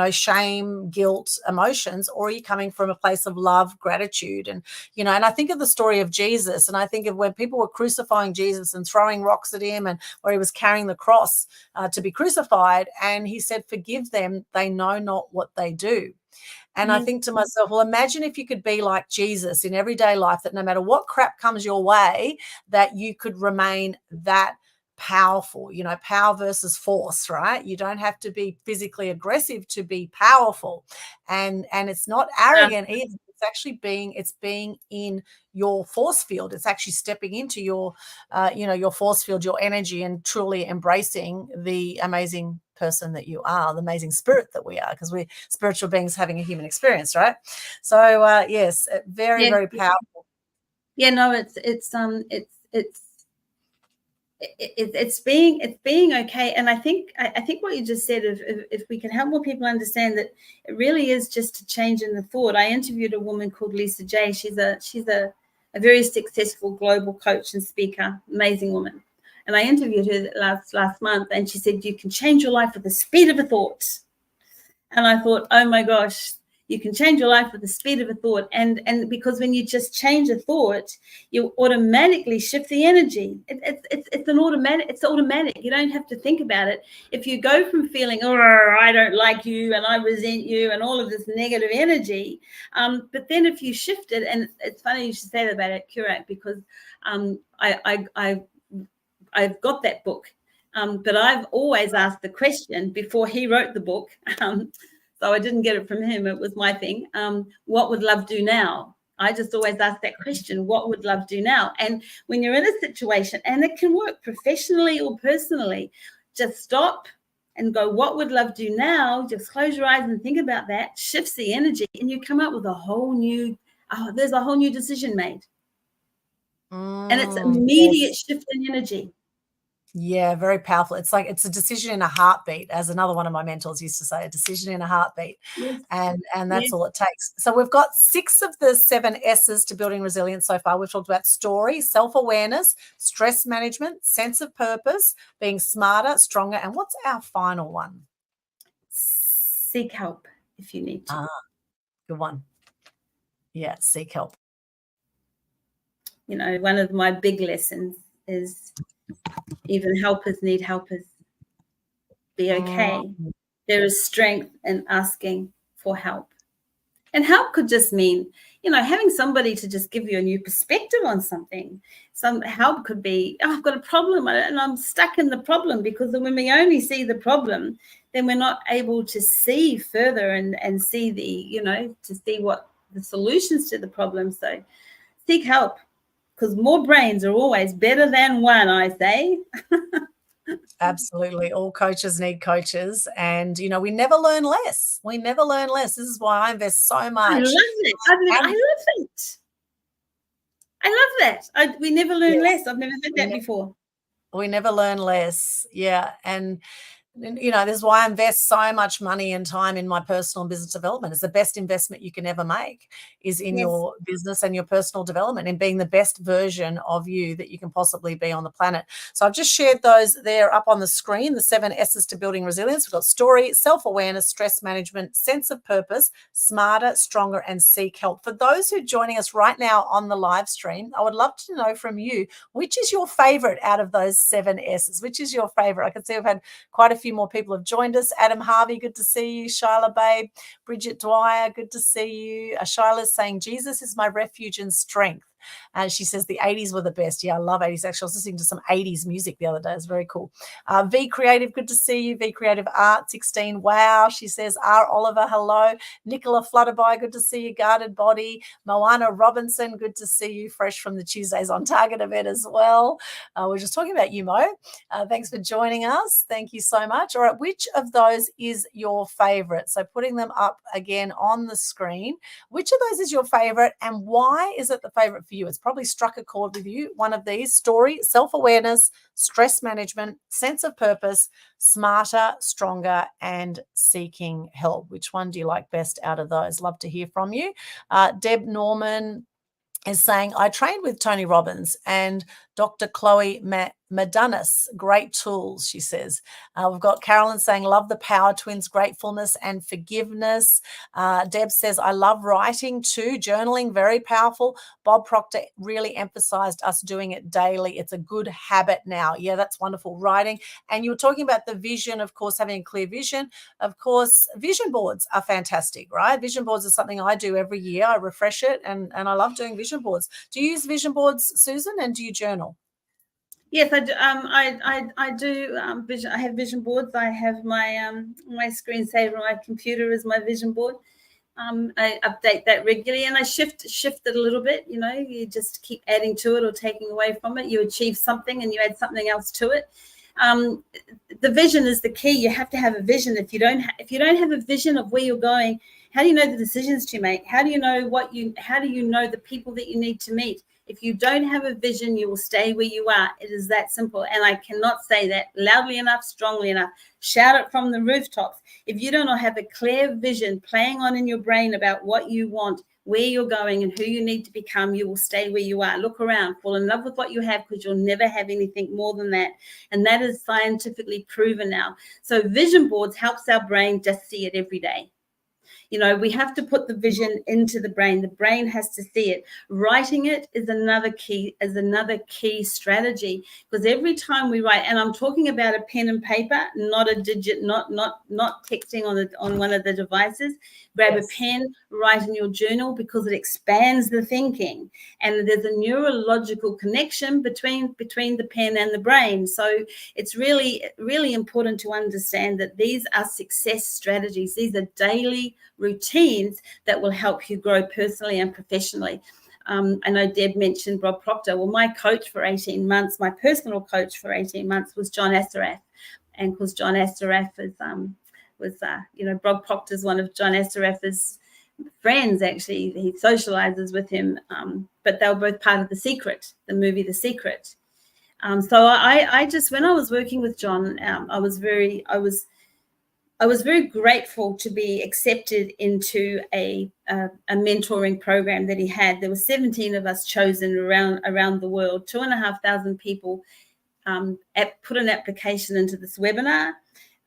shame, guilt, emotions? Or are you coming from a place of love, gratitude? And, and I think of the story of Jesus, and I think of when people were crucifying Jesus and throwing rocks at him, and where he was carrying the cross to be crucified. And he said, forgive them, they know not what they do. And I think to myself, well, imagine if you could be like Jesus in everyday life, that no matter what crap comes your way, that you could remain that powerful, power versus force, right? You don't have to be physically aggressive to be powerful. And it's not arrogant either. It's actually being in your force field. It's actually stepping into your force field, your energy, and truly embracing the amazing person that you are, the amazing spirit that we are, because we're spiritual beings having a human experience, right? So yes, very, very powerful. Yeah, no, it's being okay. And I think what you just said, if we can help more people understand that it really is just a change in the thought. I interviewed a woman called Lisa J. She's a very successful global coach and speaker, amazing woman. And I interviewed her last month, and she said, you can change your life with the speed of a thought. And I thought, oh my gosh, you can change your life with the speed of a thought. And because when you just change a thought, you automatically shift the energy. It's automatic. You don't have to think about it. If you go from feeling, oh, I don't like you and I resent you and all of this negative energy, but then if you shift it, and it's funny you should say that about it, Keurig, because I've got that book, but I've always asked the question before he wrote the book. So I didn't get it from him. It was my thing. What would love do now? I just always ask that question. What would love do now? And when you're in a situation, and it can work professionally or personally, just stop and go, what would love do now? Just close your eyes and think about that. Shifts the energy, and you come up with there's a whole new decision made. And it's immediate shift in energy. Yeah, very powerful. It's like it's a decision in a heartbeat, as another one of my mentors used to say, a decision in a heartbeat. Yes. And that's all it takes. So we've got 6 of the 7 S's to building resilience so far. We've talked about story, self-awareness, stress management, sense of purpose, being smarter, stronger. And what's our final one? seek help if you need to. Good one. Yeah, seek help. You know, one of my big lessons is even helpers need helpers. Be okay. There is strength in asking for help. And help could just mean, you know, having somebody to just give you a new perspective on something. Some help could be, oh, I've got a problem and I'm stuck in the problem, because when we only see the problem, then we're not able to see further and see the, you know, to see what the solutions to the problem. So seek help, because more brains are always better than one, I say. Absolutely. All coaches need coaches. And, you know, we never learn less. We never learn less. This is why I invest so much. I love it. I love it. I love that. We never learn less. I've never heard that before. We never learn less. Yeah. And, you know, this is why I invest so much money and time in my personal and business development. It's the best investment you can ever make, is in your business and your personal development, and being the best version of you that you can possibly be on the planet. So I've just shared those there up on the screen, the 7 S's to building resilience. We've got story, self-awareness, stress management, sense of purpose, smarter, stronger, and seek help. For those who are joining us right now on the live stream, I would love to know from you, which is your favorite out of those 7 S's? Which is your favorite? I can see we've had quite a few more people have joined us. Adam Harvey, good to see you. Shyla Babe, Bridget Dwyer, good to see you. Shyla's saying, Jesus is my refuge and strength. And she says the 80s were the best. Yeah, I love 80s. Actually, I was listening to some 80s music the other day. It's very cool. V Creative, good to see you. V Creative Art 16. Wow. She says, R. Oliver, hello. Nicola Flutterby, good to see you. Guarded Body. Moana Robinson, good to see you. Fresh from the Tuesdays on Target event as well. We're just talking about you, Mo. Thanks for joining us. Thank you so much. All right. Which of those is your favorite? So putting them up again on the screen. Which of those is your favorite, and why is it the favorite for you? It's probably struck a chord with you. One of these: story, self-awareness, stress management, sense of purpose, smarter, stronger, and seeking help. Which one do you like best out of those? Love to hear from you. Deb Norman is saying, I trained with Tony Robbins and Dr. Chloe Madunas. Great tools, she says. We've got Carolyn saying, love the Power Twins, gratefulness and forgiveness. Deb says, I love writing too, journaling, very powerful. Bob Proctor really emphasized us doing it daily. It's a good habit now. Yeah, that's wonderful. Writing. And you were talking about the vision, of course, having a clear vision. Of course, vision boards are fantastic, right? Vision boards are something I do every year. I refresh it, and I love doing vision boards. Do you use vision boards, Susan, and do you journal? Yes, I do. I do. Vision. I have vision boards. I have my my screensaver on my computer is my vision board. I update that regularly, and I shift it a little bit. You know, you just keep adding to it or taking away from it. You achieve something, and you add something else to it. The vision is the key. You have to have a vision. If you don't have a vision of where you're going, how do you know the decisions to make? How do you know how do you know the people that you need to meet? If you don't have a vision, you will stay where you are. It is that simple. And I cannot say that loudly enough, strongly enough. Shout it from the rooftops. If you don't have a clear vision playing on in your brain about what you want, where you're going and who you need to become, you will stay where you are. Look around, fall in love with what you have, because you'll never have anything more than that. And that is scientifically proven now. So vision boards helps our brain just see it every day. You know, we have to put the vision into the brain. The brain has to see it. Writing it is another key strategy, because every time we write, and I'm talking about a pen and paper, not a digit, not texting on one of the devices. Grab a pen, write in your journal, because it expands the thinking, and there's a neurological connection between the pen and the brain. So it's really, really important to understand that these are success strategies. These are daily routines that will help you grow personally and professionally. I know Deb mentioned Bob Proctor. Well, my coach for 18 months, my personal coach for 18 months was John Assaraf. And of course, John Assaraf was Bob Proctor's one of John Assaraf's friends, actually. He socializes with him, but they were both part of The Secret, the movie The Secret. So I just, when I was working with John, I was very grateful to be accepted into a mentoring program that he had. There were 17 of us chosen around the world. 2,500 people put an application into this webinar.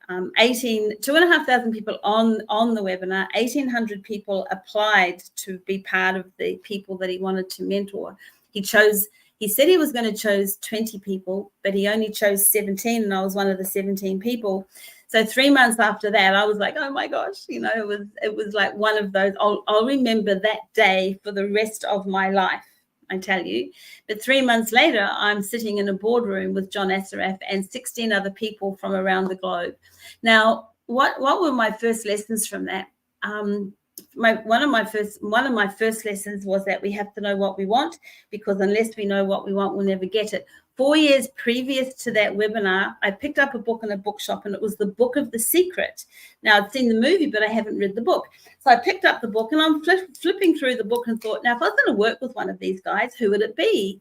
2,500 people on the webinar. 1,800 people applied to be part of the people that he wanted to mentor. He said he was going to choose 20 people, but he only chose 17, and I was one of the 17 people. So 3 months after that, I was like, oh my gosh, it was like one of those. I'll remember that day for the rest of my life, I tell you. But 3 months later, I'm sitting in a boardroom with John Assaraf and 16 other people from around the globe. Now, what were my first lessons from that? One of my first lessons was that we have to know what we want, because unless we know what we want, we'll never get it. 4 years previous to that webinar, I picked up a book in a bookshop, and it was the Book of the Secret. Now, I'd seen the movie, but I haven't read the book. So I picked up the book, and I'm flipping through the book and thought, now, if I was going to work with one of these guys, who would it be?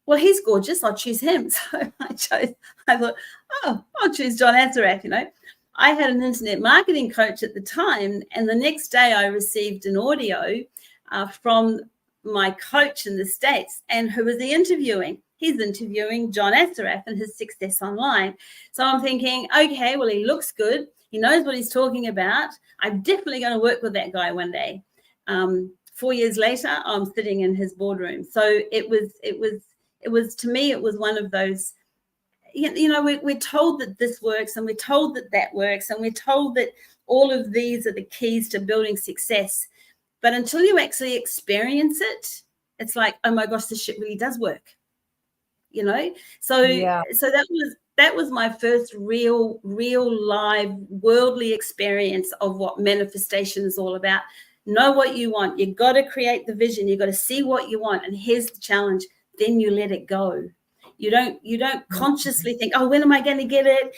Well, he's gorgeous. I'll choose him. So I thought, oh, I'll choose John Assaraf, I had an internet marketing coach at the time, and the next day I received an audio from my coach in the States. And who was he interviewing? He's interviewing John Assaraf and his success online. So I'm thinking, okay, well, he looks good. He knows what he's talking about. I'm definitely going to work with that guy one day. 4 years later, I'm sitting in his boardroom. So it was to me, it was one of those, we're told that this works, and we're told that that works, and we're told that all of these are the keys to building success. But until you actually experience it, it's like, oh my gosh, this shit really does work. So that was my first real live worldly experience of what manifestation is all about. Know what you want. You got to create the vision. You got to see what you want. And here's the challenge. Then you let it go. You don't consciously think, oh, when am I going to get it?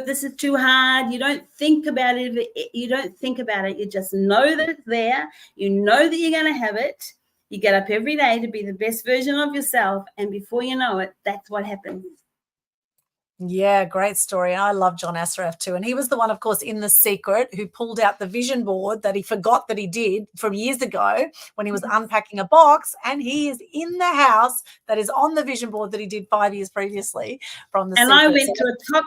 This is too hard. You don't think about it. You don't think about it. You just know that it's there. You know that you're going to have it. You get up every day to be the best version of yourself. And before you know it, that's what happens. Yeah, great story. I love John Assaraf too. And he was the one, of course, in The Secret, who pulled out the vision board that he forgot that he did from years ago when he was unpacking a box. And he is in the house that is on the vision board that he did 5 years previously from The Secret. And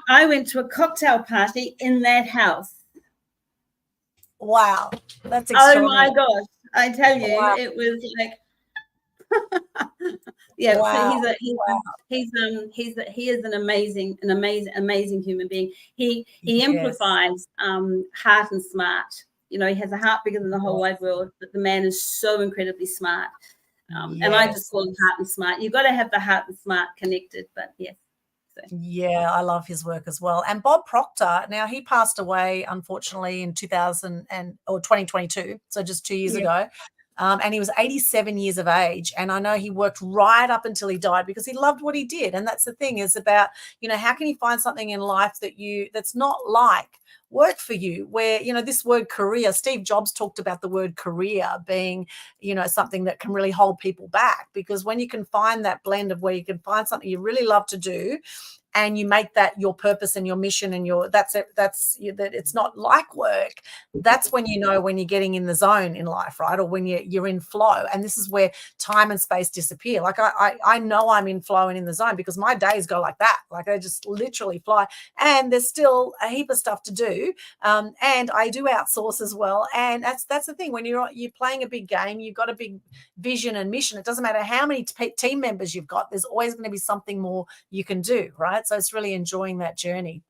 I went to a cocktail party in that house. Wow. That's extraordinary. Oh my gosh. I tell you, wow. It was like, yeah. Wow. So he is an amazing human being. He amplifies heart and smart. He has a heart bigger than the whole wide world, but the man is so incredibly smart. And I just call him heart and smart. You've got to have the heart and smart connected, but yes. Yeah, I love his work as well. And Bob Proctor, now he passed away, unfortunately, in 2022, so just 2 years ago. And he was 87 years of age. And I know he worked right up until he died because he loved what he did. And that's the thing, is about, how can you find something in life that's not like work for you, where, this word career, Steve Jobs talked about the word career being, something that can really hold people back, because when you can find that blend of where you can find something you really love to do, and you make that your purpose and your mission and that it's not like work, that's when when you're getting in the zone in life, right? Or when you're in flow. And this is where time and space disappear. Like I know I'm in flow and in the zone because my days go like that. Like they just literally fly. And there's still a heap of stuff to do. And I do outsource as well. And that's the thing. When you're playing a big game, you've got a big vision and mission. It doesn't matter how many team members you've got. There's always going to be something more you can do, right? So it's really enjoying that journey.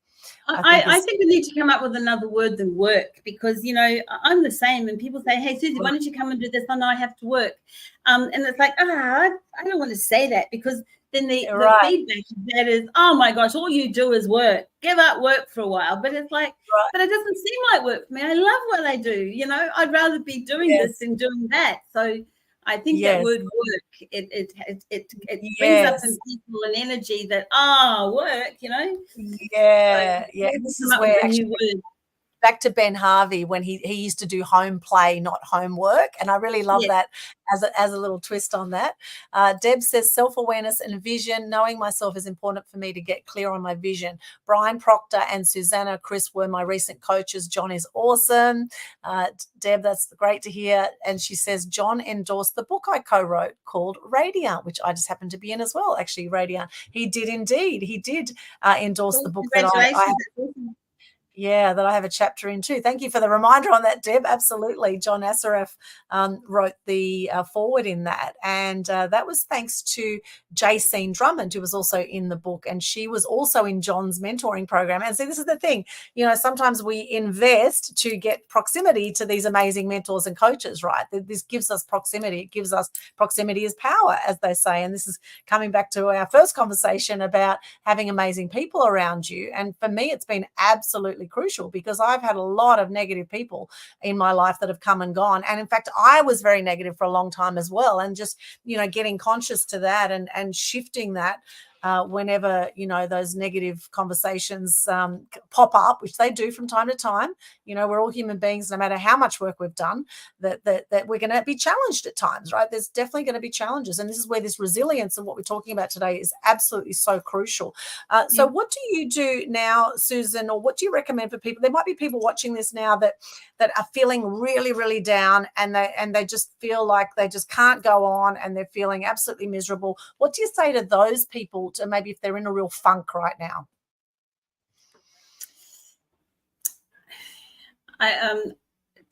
I think we need to come up with another word than work, because, I'm the same. And people say, hey, Susie, why don't you come and do this? I know I have to work. And it's like, I don't want to say that, because then the feedback that is, oh my gosh, all you do is work. Give up work for a while. But it's like, but it doesn't seem like work for me. I love what I do. I'd rather be doing this than doing that. So I think that word work, it brings up in people an energy that, work, Yeah. This is where actually, back to Ben Harvey, when he used to do home play, not homework. And I really love that as a little twist on that. Deb says self-awareness and vision. Knowing myself is important for me to get clear on my vision. Brian Proctor and Susanna Chris were my recent coaches. John is awesome. Deb, that's great to hear. And she says John endorsed the book I co-wrote called Radiant, which I just happened to be in as well, actually, Radiant. He did indeed. He did endorse the book that I Yeah, that I have a chapter in too. Thank you for the reminder on that, Deb. Absolutely. John Assaraf wrote the forward in that. And that was thanks to Jacene Drummond, who was also in the book. And she was also in John's mentoring program. And see, this is the thing, sometimes we invest to get proximity to these amazing mentors and coaches, right? This gives us proximity. It gives us proximity is power, as they say. And this is coming back to our first conversation about having amazing people around you. And for me, it's been absolutely crucial because I've had a lot of negative people in my life that have come and gone. And in fact, I was very negative for a long time as well. And just, getting conscious to that and shifting that whenever, those negative conversations pop up, which they do from time to time. We're all human beings, no matter how much work we've done, that we're going to be challenged at times, right? There's definitely going to be challenges. And this is where this resilience and what we're talking about today is absolutely so crucial. So what do you do now, Susan, or what do you recommend for people? There might be people watching this now that are feeling really, really down, and they just feel like they just can't go on, and they're feeling absolutely miserable. What do you say to those people, to maybe if they're in a real funk right now? I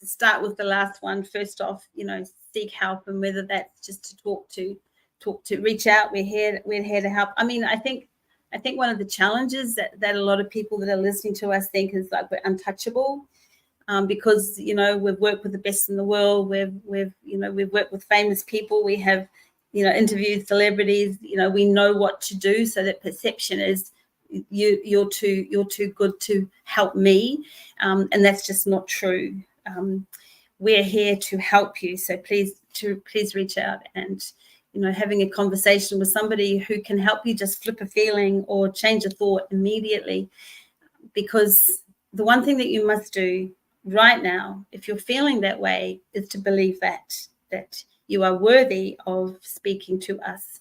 start with the last one first off. Seek help, and whether that's just to talk to, reach out. We're here to help. I mean, I think one of the challenges that a lot of people that are listening to us think is like we're untouchable. Because we've worked with the best in the world. We've worked with famous people. We have interviewed celebrities. We know what to do. So that perception is you're too good to help me, and that's just not true. We're here to help you. So please reach out, and having a conversation with somebody who can help you just flip a feeling or change a thought immediately. Because the one thing that you must do right now, if you're feeling that way, is to believe that you are worthy of speaking to us.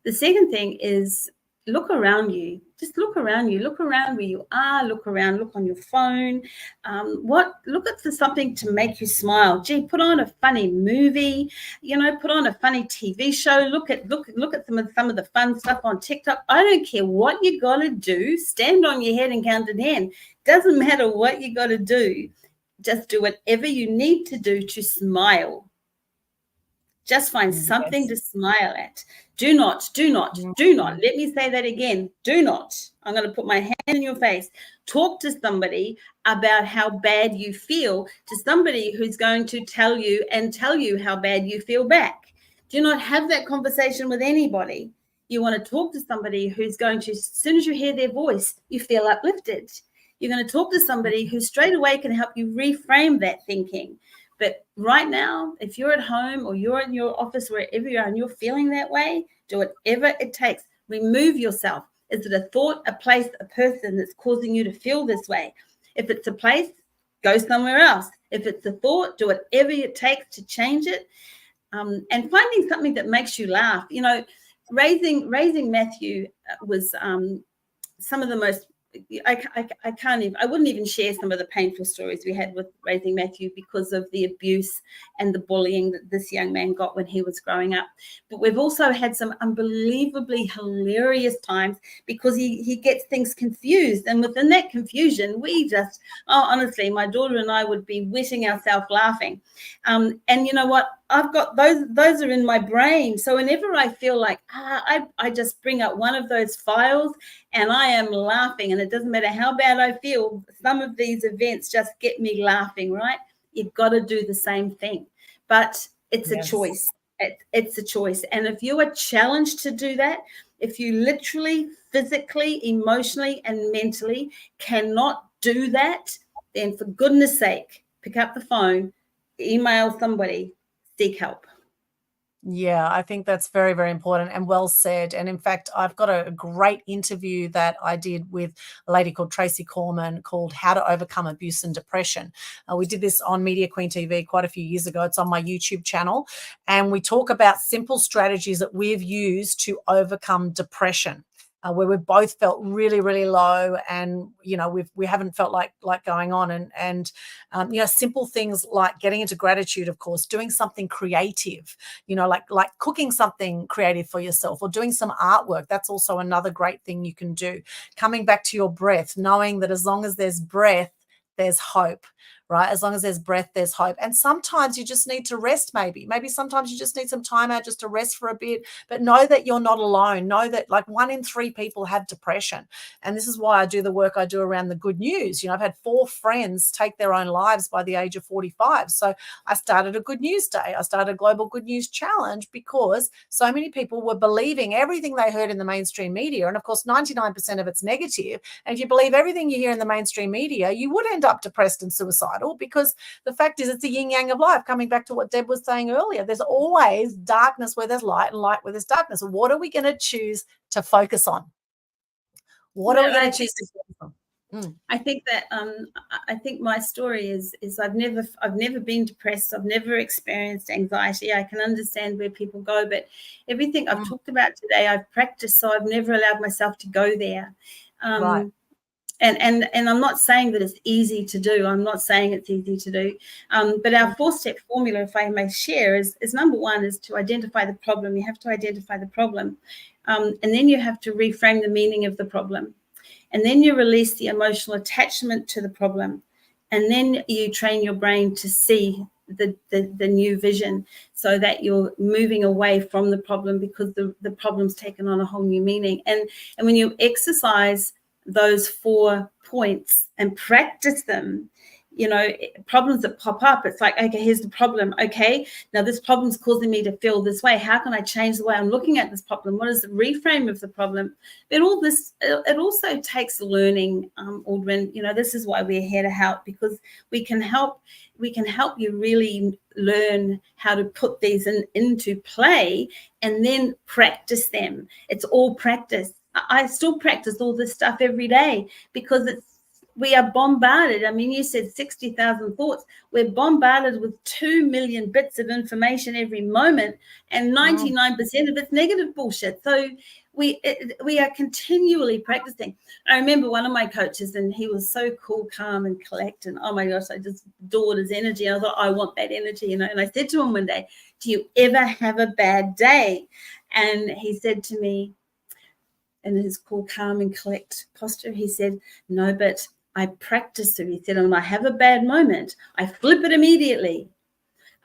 The second thing is look around you. Just look around you. Look around where you are. Look around. Look on your phone. Look at something to make you smile. Gee, put on a funny movie. Put on a funny TV show. Look at some of the fun stuff on TikTok. I don't care what you got to do. Stand on your head and count to 10. Doesn't matter what you got to do. Just do whatever you need to do to smile. Just find something to smile at. Do not. Let me say that again. Do not. I'm going to put my hand in your face. Talk to somebody about how bad you feel, to somebody who's going to tell you how bad you feel back. Do not have that conversation with anybody. You want to talk to somebody who's going to, as soon as you hear their voice, you feel uplifted. You're going to talk to somebody who straight away can help you reframe that thinking. But right now, if you're at home or you're in your office, wherever you are, and you're feeling that way, do whatever it takes. Remove yourself. Is it a thought, a place, a person that's causing you to feel this way? If it's a place, go somewhere else. If it's a thought, do whatever it takes to change it. And finding something that makes you laugh. Raising Matthew was some of the most, I wouldn't even share some of the painful stories we had with raising Matthew because of the abuse and the bullying that this young man got when he was growing up. But we've also had some unbelievably hilarious times because he gets things confused. And within that confusion, we just, honestly, my daughter and I would be wetting ourselves laughing. And you know what? I've got those are in my brain. So whenever I feel like I just bring up one of those files and I am laughing, and it doesn't matter how bad I feel, some of these events just get me laughing, right? You've got to do the same thing. But it's a choice. It's a choice. And if you are challenged to do that, if you literally, physically, emotionally, and mentally cannot do that, then for goodness sake, pick up the phone, email somebody, seek help. Yeah, I think that's very, very important and well said. And in fact, I've got a great interview that I did with a lady called Tracy Corman called How to Overcome Abuse and Depression. We did this on Media Queen TV quite a few years ago. It's on my YouTube channel. And we talk about simple strategies that we've used to overcome depression. Where we both felt really, really low, and we haven't felt like going on, and simple things like getting into gratitude, of course, doing something creative, like cooking something creative for yourself, or doing some artwork. That's also another great thing you can do. Coming back to your breath, knowing that as long as there's breath, there's hope, right? As long as there's breath, there's hope. And sometimes you just need to rest, maybe sometimes you just need some time out just to rest for a bit, but know that you're not alone. Know that like 1 in 3 people have depression. And this is why I do the work I do around the good news. You know, I've had 4 friends take their own lives by the age of 45. So I started a good news day. I started a global good news challenge because so many people were believing everything they heard in the mainstream media. And of course, 99% of it's negative. And if you believe everything you hear in the mainstream media, you would end up depressed and suicidal, because the fact is it's the yin yang of life. Coming back to what Deb was saying earlier, there's always darkness where there's light and light where there's darkness. What are we going to choose to focus on? What are we going to choose to focus on? I think that I think my story is I've never been depressed. I've never experienced anxiety. I can understand where people go, but everything I've talked about today, I've practiced, so I've never allowed myself to go there. Right. And I'm not saying that it's easy to do. I'm not saying it's easy to do. But our 4-step formula, if I may share, is number 1 is to identify the problem. You have to identify the problem, and then you have to reframe the meaning of the problem. And then you release the emotional attachment to the problem. And then you train your brain to see the new vision, so that you're moving away from the problem, because the problem's taken on a whole new meaning. And when you exercise those 4 points and practice them, you know, problems that pop up, it's like, okay, here's the problem. Okay, now this problem's causing me to feel this way. How can I change the way I'm looking at this problem? What is the reframe of the problem? But all this, it also takes learning, Aldwyn. You know, this is why we're here to help, because we can help you really learn how to put these into play and then practice them. It's all practice. I still practice all this stuff every day, because we are bombarded. I mean, you said 60,000 thoughts. We're bombarded with 2 million bits of information every moment, and 99% of it's negative bullshit. So we are continually practicing. I remember one of my coaches, and he was so cool, calm, and collect. And oh my gosh, I just adored his energy. I thought, I want that energy, you know. And I said to him one day, "Do you ever have a bad day?" And he said to me, in his cool, calm, and collect posture, he said, "No, but I practice it." He said, "And when I have a bad moment, I flip it immediately."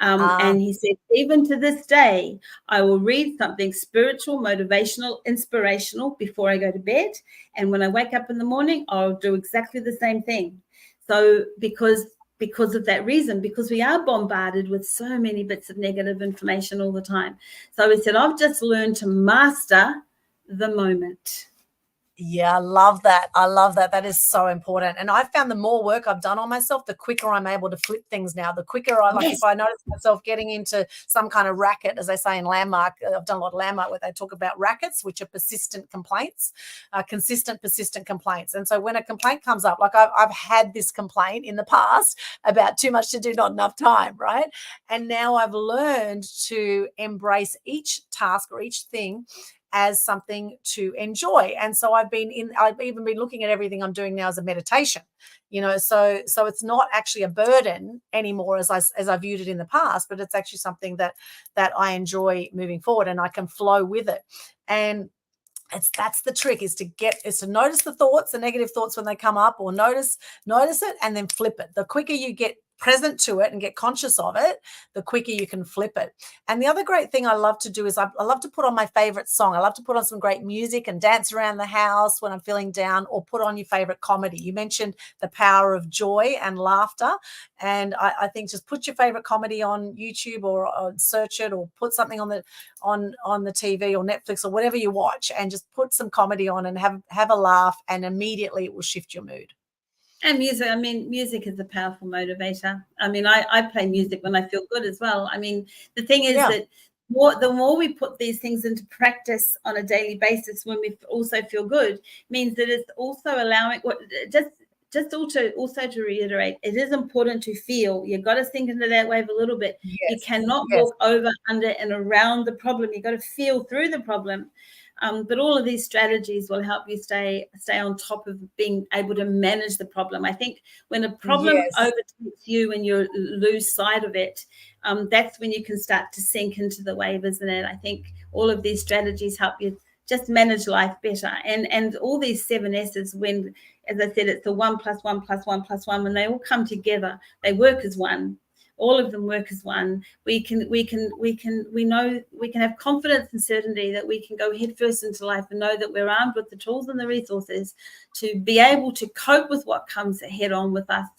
And he said, "Even to this day, I will read something spiritual, motivational, inspirational before I go to bed. And when I wake up in the morning, I'll do exactly the same thing." So because of that reason, because we are bombarded with so many bits of negative information all the time. So he said, "I've just learned to master the moment." Yeah, I love that. I love that. That is so important. And I found the more work I've done on myself, the quicker I'm able to flip things now. The quicker I like, if I notice myself getting into some kind of racket, as they say in Landmark, I've done a lot of Landmark where they talk about rackets, which are persistent complaints, persistent complaints. And so when a complaint comes up, like I've had this complaint in the past about too much to do, not enough time, right? And now I've learned to embrace each task or each thing as something to enjoy. And so I've even been looking at everything I'm doing now as a meditation, you know, so it's not actually a burden anymore as I viewed it in the past, but it's actually something that I enjoy moving forward, and I can flow with it. And that's the trick, is to notice the thoughts, the negative thoughts when they come up, or notice it and then flip it. The quicker you get present to it and get conscious of it, the quicker you can flip it. And the other great thing I love to do is I love to put on my favorite song. I love to put on some great music and dance around the house when I'm feeling down, or put on your favorite comedy. You mentioned the power of joy and laughter. And I think just put your favorite comedy on YouTube, or search it, or put something on the TV or Netflix or whatever you watch, and just put some comedy on and have a laugh, and immediately it will shift your mood. And music, I mean, music is a powerful motivator. I mean, I play music when I feel good as well. I mean, the thing is that the more we put these things into practice on a daily basis, when we also feel good, means that it's also allowing also to reiterate, it is important to feel. You've got to sink into that wave a little bit. Yes. You cannot walk over, under, and around the problem. You've got to feel through the problem. But all of these strategies will help you stay on top of being able to manage the problem. I think when a problem overtakes you and you lose sight of it, that's when you can start to sink into the wave, isn't it? I think all of these strategies help you just manage life better. And all these 7 S's, when, as I said, it's the 1 + 1 + 1 + 1, when they all come together, they work as one. All of them work as one. We know we can have confidence and certainty that we can go headfirst into life and know that we're armed with the tools and the resources to be able to cope with what comes head on with us,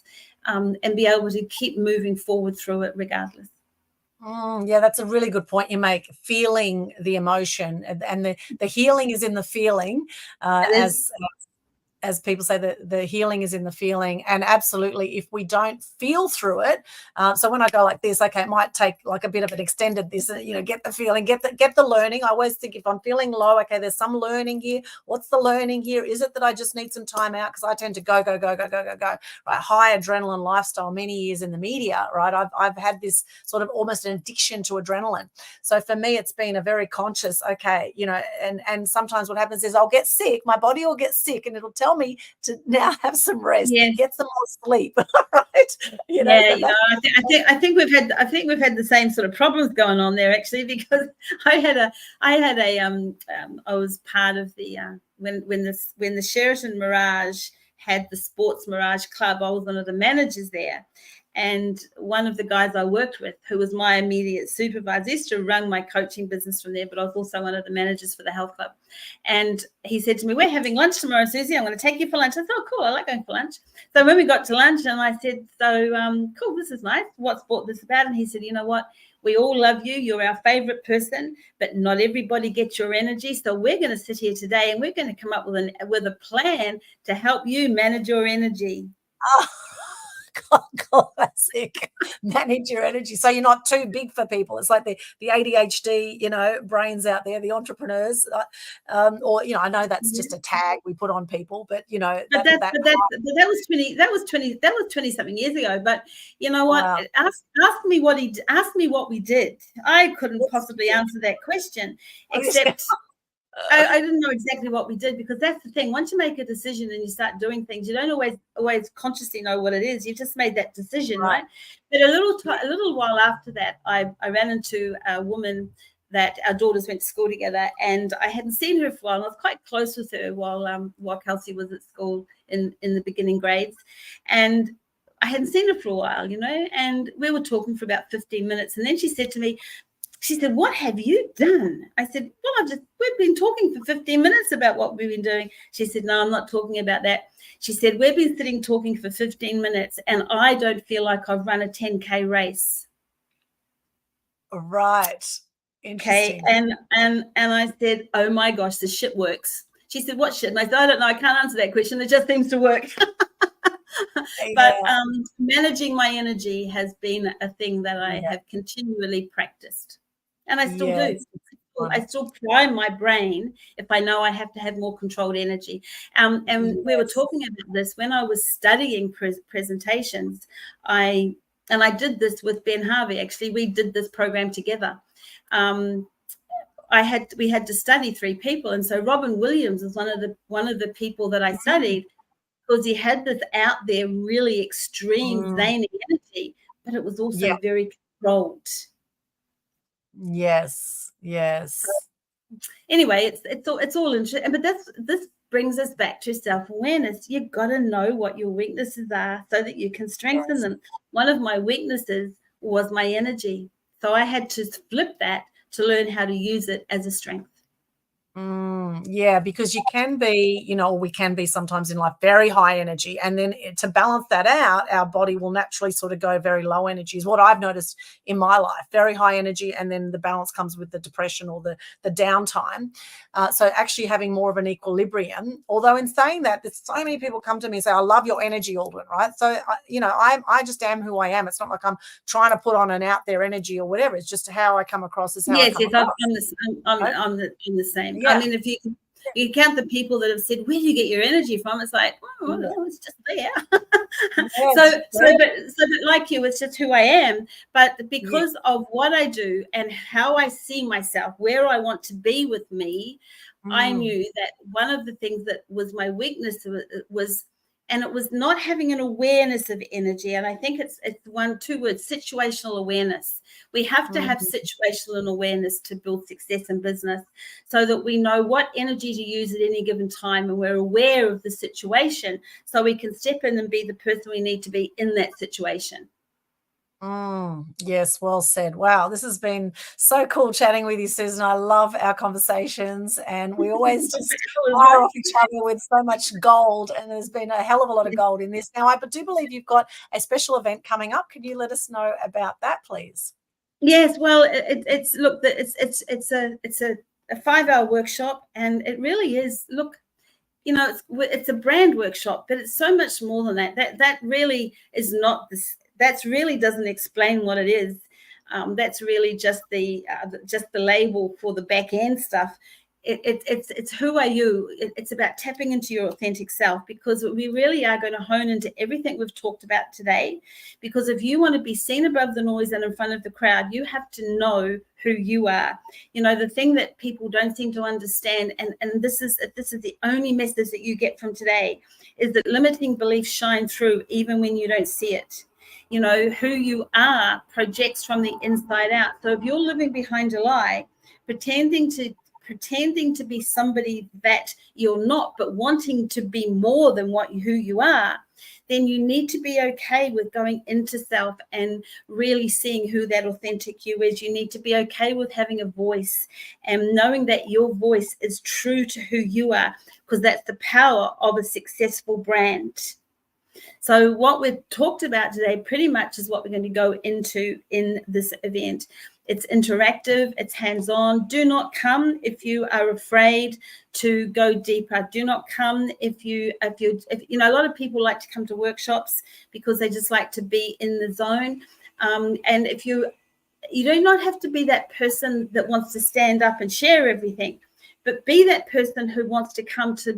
and be able to keep moving forward through it regardless. Yeah, that's a really good point you make. Feeling the emotion, and the healing is in the feeling, as people say, the healing is in the feeling. And absolutely, if we don't feel through it, so when I go like this, okay, it might take like a bit of an extended this, get the feeling, get the learning. I always think, if I'm feeling low, okay, there's some learning here. What's the learning here? Is it that I just need some time out? Because I tend to go, right? High adrenaline lifestyle, many years in the media, right? I've had this sort of almost an addiction to adrenaline. So for me, it's been a very conscious, okay, and sometimes what happens is I'll get sick, my body will get sick, and it'll tell me to now have some rest, yes. get some more sleep, right? I think we've had the same sort of problems going on there, actually, because I was part of the when the Sheraton Mirage had the Sports Mirage Club. I was one of the managers there. And one of the guys I worked with, who was my immediate supervisor, used to run my coaching business from there, but I was also one of the managers for the health club. And he said to me, "We're having lunch tomorrow, Susie. I'm going to take you for lunch." I said, "Oh, cool. I like going for lunch." So when we got to lunch, and I said, "So, cool, this is nice. What's brought this about?" And he said, "You know what? We all love you. You're our favorite person, but not everybody gets your energy. So we're going to sit here today, and we're going to come up with a plan to help you manage your energy." Oh, classic. Manage your energy, so you're not too big for people. It's like the ADHD, brains out there, the entrepreneurs, or I know that's just a tag we put on people, but that was 20 something years ago. But you know what? Wow. Ask me what we did. I couldn't possibly answer that question, except I didn't know exactly what we did, because that's the thing. Once you make a decision and you start doing things, you don't always consciously know what it is. You've just made that decision, right? But a little while after that, I ran into a woman that our daughters went to school together, and I hadn't seen her for a while. And I was quite close with her while Kelsey was at school in the beginning grades, and I hadn't seen her for a while, and we were talking for about 15 minutes, and then she said to me, she said, "What have you done?" I said, "Well, we've been talking for 15 minutes about what we've been doing." She said, "No, I'm not talking about that." She said, "We've been sitting talking for 15 minutes and I don't feel like I've run a 10K race." Right. Interesting. Okay. And I said, "Oh my gosh, this shit works." She said, "What shit?" And I said, "I don't know. I can't answer that question. It just seems to work." But managing my energy has been a thing that I have continually practiced. And I still do. I still prime my brain if I know I have to have more controlled energy. And we were talking about this when I was studying presentations. I did this with Ben Harvey. Actually, we did this program together. We had to study 3 people, and so Robin Williams is one of the people that I studied, because he had this out there really extreme zany energy, but it was also very controlled. Yes. Anyway, it's all interesting, but this brings us back to self-awareness. You've got to know what your weaknesses are so that you can strengthen them. One of my weaknesses was my energy, so I had to flip that to learn how to use it as a strength. Yeah, because you can be, we can be sometimes in life very high energy, and then to balance that out, our body will naturally sort of go very low energy, is what I've noticed in my life. Very high energy, and then the balance comes with the depression or the downtime. So actually having more of an equilibrium. Although in saying that, there's so many people come to me and say, "I love your energy, Aldwyn," right? So I just am who I am. It's not like I'm trying to put on an out there energy or whatever. It's just how I come across is how I come across. I'm the same. Yeah. I mean, if you count the people that have said, "Where do you get your energy from?" It's like, it's just there. But like you, it's just who I am. But because of what I do and how I see myself, where I want to be with me, I knew that one of the things that was my weakness was and it was not having an awareness of energy. And I think it's two words: situational awareness. We have to have situational awareness to build success in business, so that we know what energy to use at any given time, and we're aware of the situation, so we can step in and be the person we need to be in that situation. Yes, well said. Wow, this has been so cool chatting with you, Susan. I love our conversations, and we always just fire off each other with so much gold, and there's been a hell of a lot of gold in this. Now, I do believe you've got a special event coming up. Could you let us know about that, please? Yes, well, it's look, it's a 5-hour workshop, and it really is. Look, it's a brand workshop, but it's so much more than that. That really is not this. That really doesn't explain what it is. That's really just the label for the back end stuff. It's who are you? It's about tapping into your authentic self, because we really are going to hone into everything we've talked about today. Because if you want to be seen above the noise and in front of the crowd, you have to know who you are. The thing that people don't seem to understand, and this is the only message that you get from today, is that limiting beliefs shine through even when you don't see it. Who you are projects from the inside out. So if you're living behind a lie, pretending to be somebody that you're not, but wanting to be more than who you are, then you need to be okay with going into self and really seeing who that authentic you is. You need to be okay with having a voice and knowing that your voice is true to who you are, because that's the power of a successful brand. So what we've talked about today pretty much is what we're going to go into in this event. It's interactive, it's hands-on. Do not come if you are afraid to go deeper. Do not come if a lot of people like to come to workshops because they just like to be in the zone. And if you do not have to be that person that wants to stand up and share everything, but be that person who wants to come to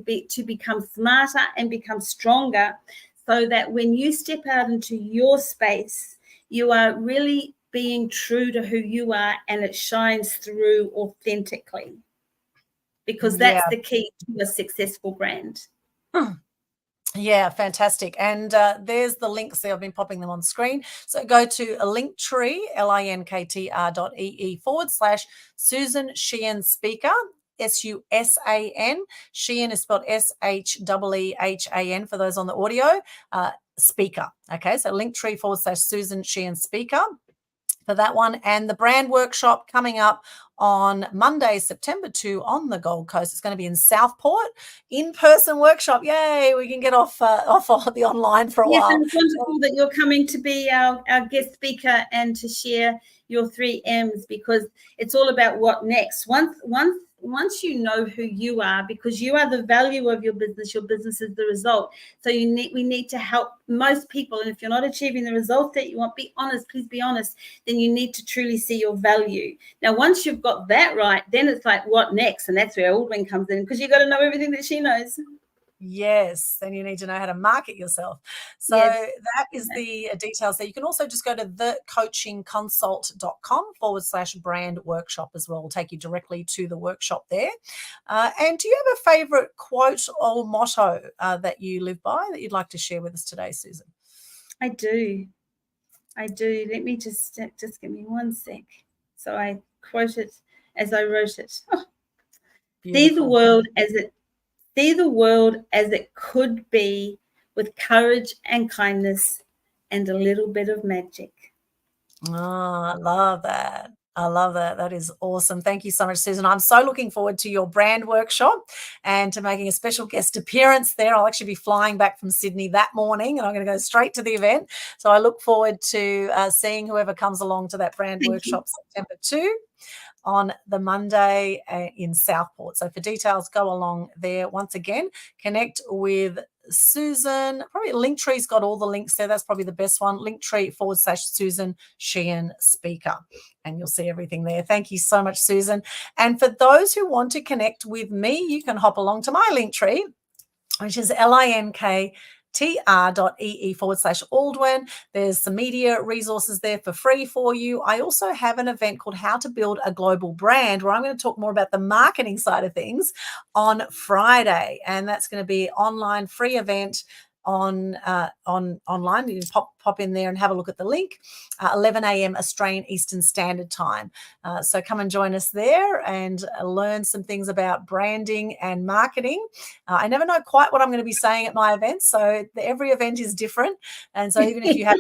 become smarter and become stronger, so that when you step out into your space, you are really being true to who you are, and it shines through authentically, because that's the key to a successful brand. Yeah, fantastic. And there's the links there. I've been popping them on screen. So go to a Linktree, linktr.ee/Susan Sheehan Speaker. SUSAN. Sheehan is spelled SHEEHAN for those on the audio. Speaker. Okay, so Linktree/Susan Sheehan Speaker for that one. And the brand workshop coming up on Monday, September 2 on the Gold Coast. It's going to be in Southport, in-person workshop. Yay, we can get off the online for a while. Yes, and it's wonderful that you're coming to be our guest speaker and to share your 3 M's, because it's all about what next. Once you know who you are, because you are the value of your business is the result. So we need to help most people. And if you're not achieving the results that you want, be honest, please be honest, then you need to truly see your value. Now, once you've got that right, then it's like, what next? And that's where Aldwyn comes in, because you've got to know everything that she knows. Yes, then you need to know how to market yourself. So that is the details there. You can also just go to thecoachingconsult.com/brand workshop as well. We'll take you directly to the workshop there. And do you have a favorite quote or motto that you live by that you'd like to share with us today, Susan? I do. Let me just give me one sec. So I quote it as I wrote it. Oh. See the world as it could be, with courage and kindness and a little bit of magic. Oh, I love that. I love that. That is awesome. Thank you so much, Susan. I'm so looking forward to your brand workshop and to making a special guest appearance there. I'll actually be flying back from Sydney that morning, and I'm going to go straight to the event. So I look forward to seeing whoever comes along to that brand workshop September 2. On the Monday in Southport. So for details, go along there. Once again, connect with Susan. Probably Linktree's got all the links there. That's probably the best one. Linktree/Susan Sheehan Speaker. And you'll see everything there. Thank you so much, Susan. And for those who want to connect with me, you can hop along to my Linktree, which is linktr.ee/Aldwyn. There's some media resources there for free for you. I also have an event called How to Build a Global Brand, where I'm going to talk more about the marketing side of things on Friday. And that's going to be an online free event online. You can pop in there and have a look at the link. 11 a.m. Australian Eastern Standard Time. So come and join us there and learn some things about branding and marketing. I never know quite what I'm going to be saying at my events, so every event is different. And so even if you have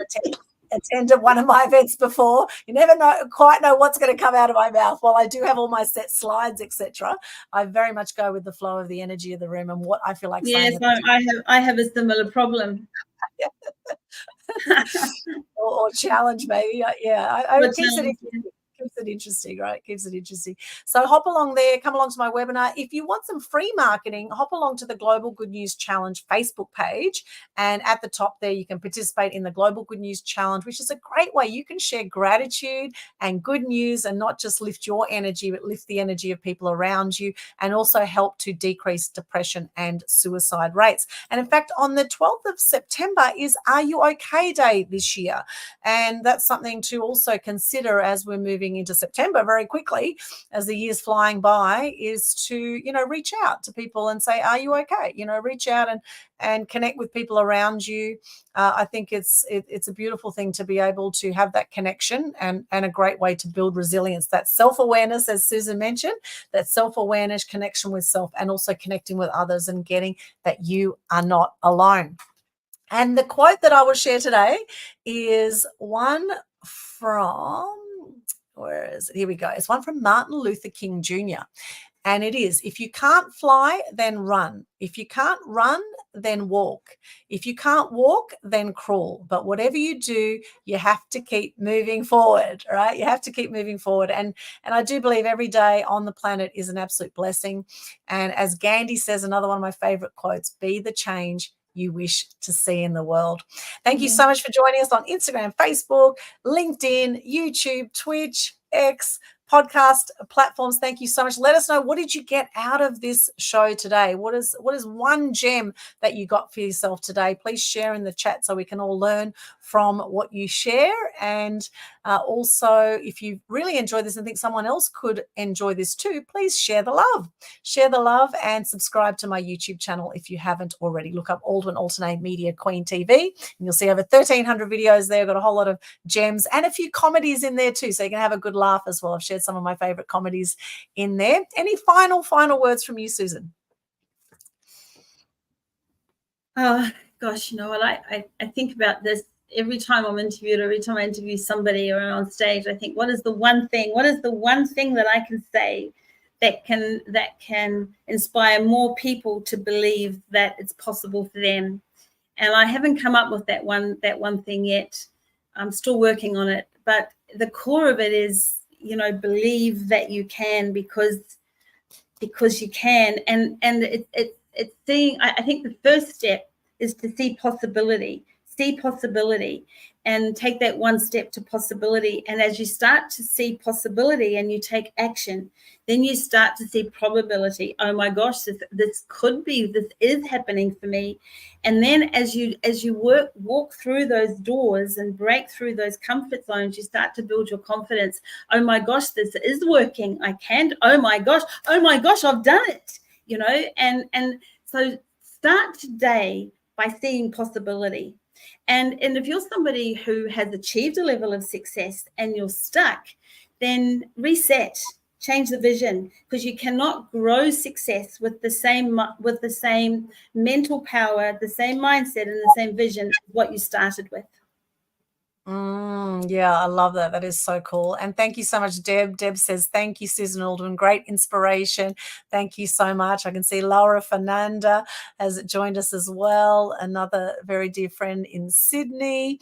attended one of my events before, you never quite know what's going to come out of my mouth. While I do have all my set slides, etc., I very much go with the flow of the energy of the room and what I feel like saying. Yes, I have a similar problem. or challenge, maybe. Yeah, it keeps it interesting, right? Keeps it interesting. So hop along there, come along to my webinar. If you want some free marketing, hop along to the Global Good News Challenge Facebook page. And at the top there, you can participate in the Global Good News Challenge, which is a great way you can share gratitude and good news and not just lift your energy, but lift the energy of people around you and also help to decrease depression and suicide rates. And in fact, on the 12th of September is Are You OK Day this year. And that's something to also consider as we're moving into September very quickly, as the year's flying by, is to, reach out to people and say, are you okay? Reach out and connect with people around you. I think it's a beautiful thing to be able to have that connection and a great way to build resilience. That self-awareness, as Susan mentioned, that self-awareness, connection with self, and also connecting with others and getting that you are not alone. And the quote that I will share today is one from, where is it? Here we go. It's one from Martin Luther King Jr. And it is, if you can't fly, then run. If you can't run, then walk. If you can't walk, then crawl. But whatever you do, you have to keep moving forward, right? You have to keep moving forward. And I do believe every day on the planet is an absolute blessing. And as Gandhi says, another one of my favorite quotes, be the change you wish to see in the world. Thank you so much for joining us on Instagram, Facebook, LinkedIn, YouTube, Twitch, X, podcast platforms. Thank you so much. Let us know, what did you get out of this show today? What is one gem that you got for yourself today? Please share in the chat so we can all learn from what you share. And also, if you really enjoy this and think someone else could enjoy this too, please share the love. Share the love and subscribe to my YouTube channel if you haven't already. Look up Aldwyn Altuney Media Queen TV and you'll see over 1,300 videos there. I've got a whole lot of gems and a few comedies in there too, so you can have a good laugh as well. I've shared some of my favorite comedies in there. Any final words from you, Susan? Oh gosh, I think about this every time I'm interviewed, every time I interview somebody or on stage. I think, what is the one thing that I can say that can inspire more people to believe that it's possible for them? And I haven't come up with that one thing yet. I'm still working on it, but the core of it is, believe that you can, because you can. And it's seeing, I think the first step is to see possibility and take that one step to possibility. And as you start to see possibility and you take action, then you start to see probability. Oh my gosh, this is happening for me. And then as you walk through those doors and break through those comfort zones, you start to build your confidence. Oh my gosh, this is working. I can. Oh my gosh, I've done it. And so start today by seeing possibility. And if you're somebody who has achieved a level of success and you're stuck, then reset, change the vision, because you cannot grow success with the same mental power, the same mindset, and the same vision as what you started with. Yeah, I love that. That is so cool. And thank you so much, Deb. Deb says, thank you, Susan Aldwyn. Great inspiration. Thank you so much. I can see Laura Fernanda has joined us as well. Another very dear friend in Sydney.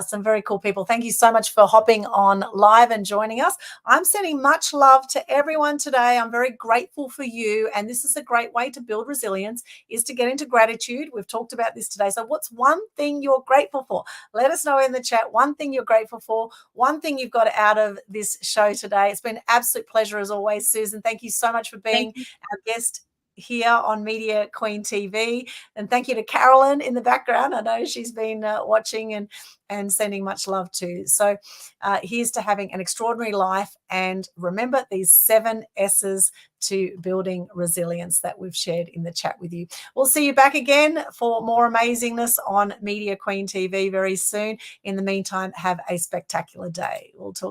Some very cool people. Thank you so much for hopping on live and joining us. I'm sending much love to everyone today. I'm very grateful for you. And this is a great way to build resilience, is to get into gratitude. We've talked about this today. So what's one thing you're grateful for? Let us know in the chat one thing you're grateful for, one thing you've got out of this show today. It's been an absolute pleasure as always, Susan. Thank you so much for being our guest here on Media Queen TV. And thank you to Carolyn in the background. I know she's been watching and sending much love too. So here's to having an extraordinary life. And remember these 7 S's to building resilience that we've shared in the chat with you. We'll see you back again for more amazingness on Media Queen TV very soon. In the meantime, have a spectacular day. We'll talk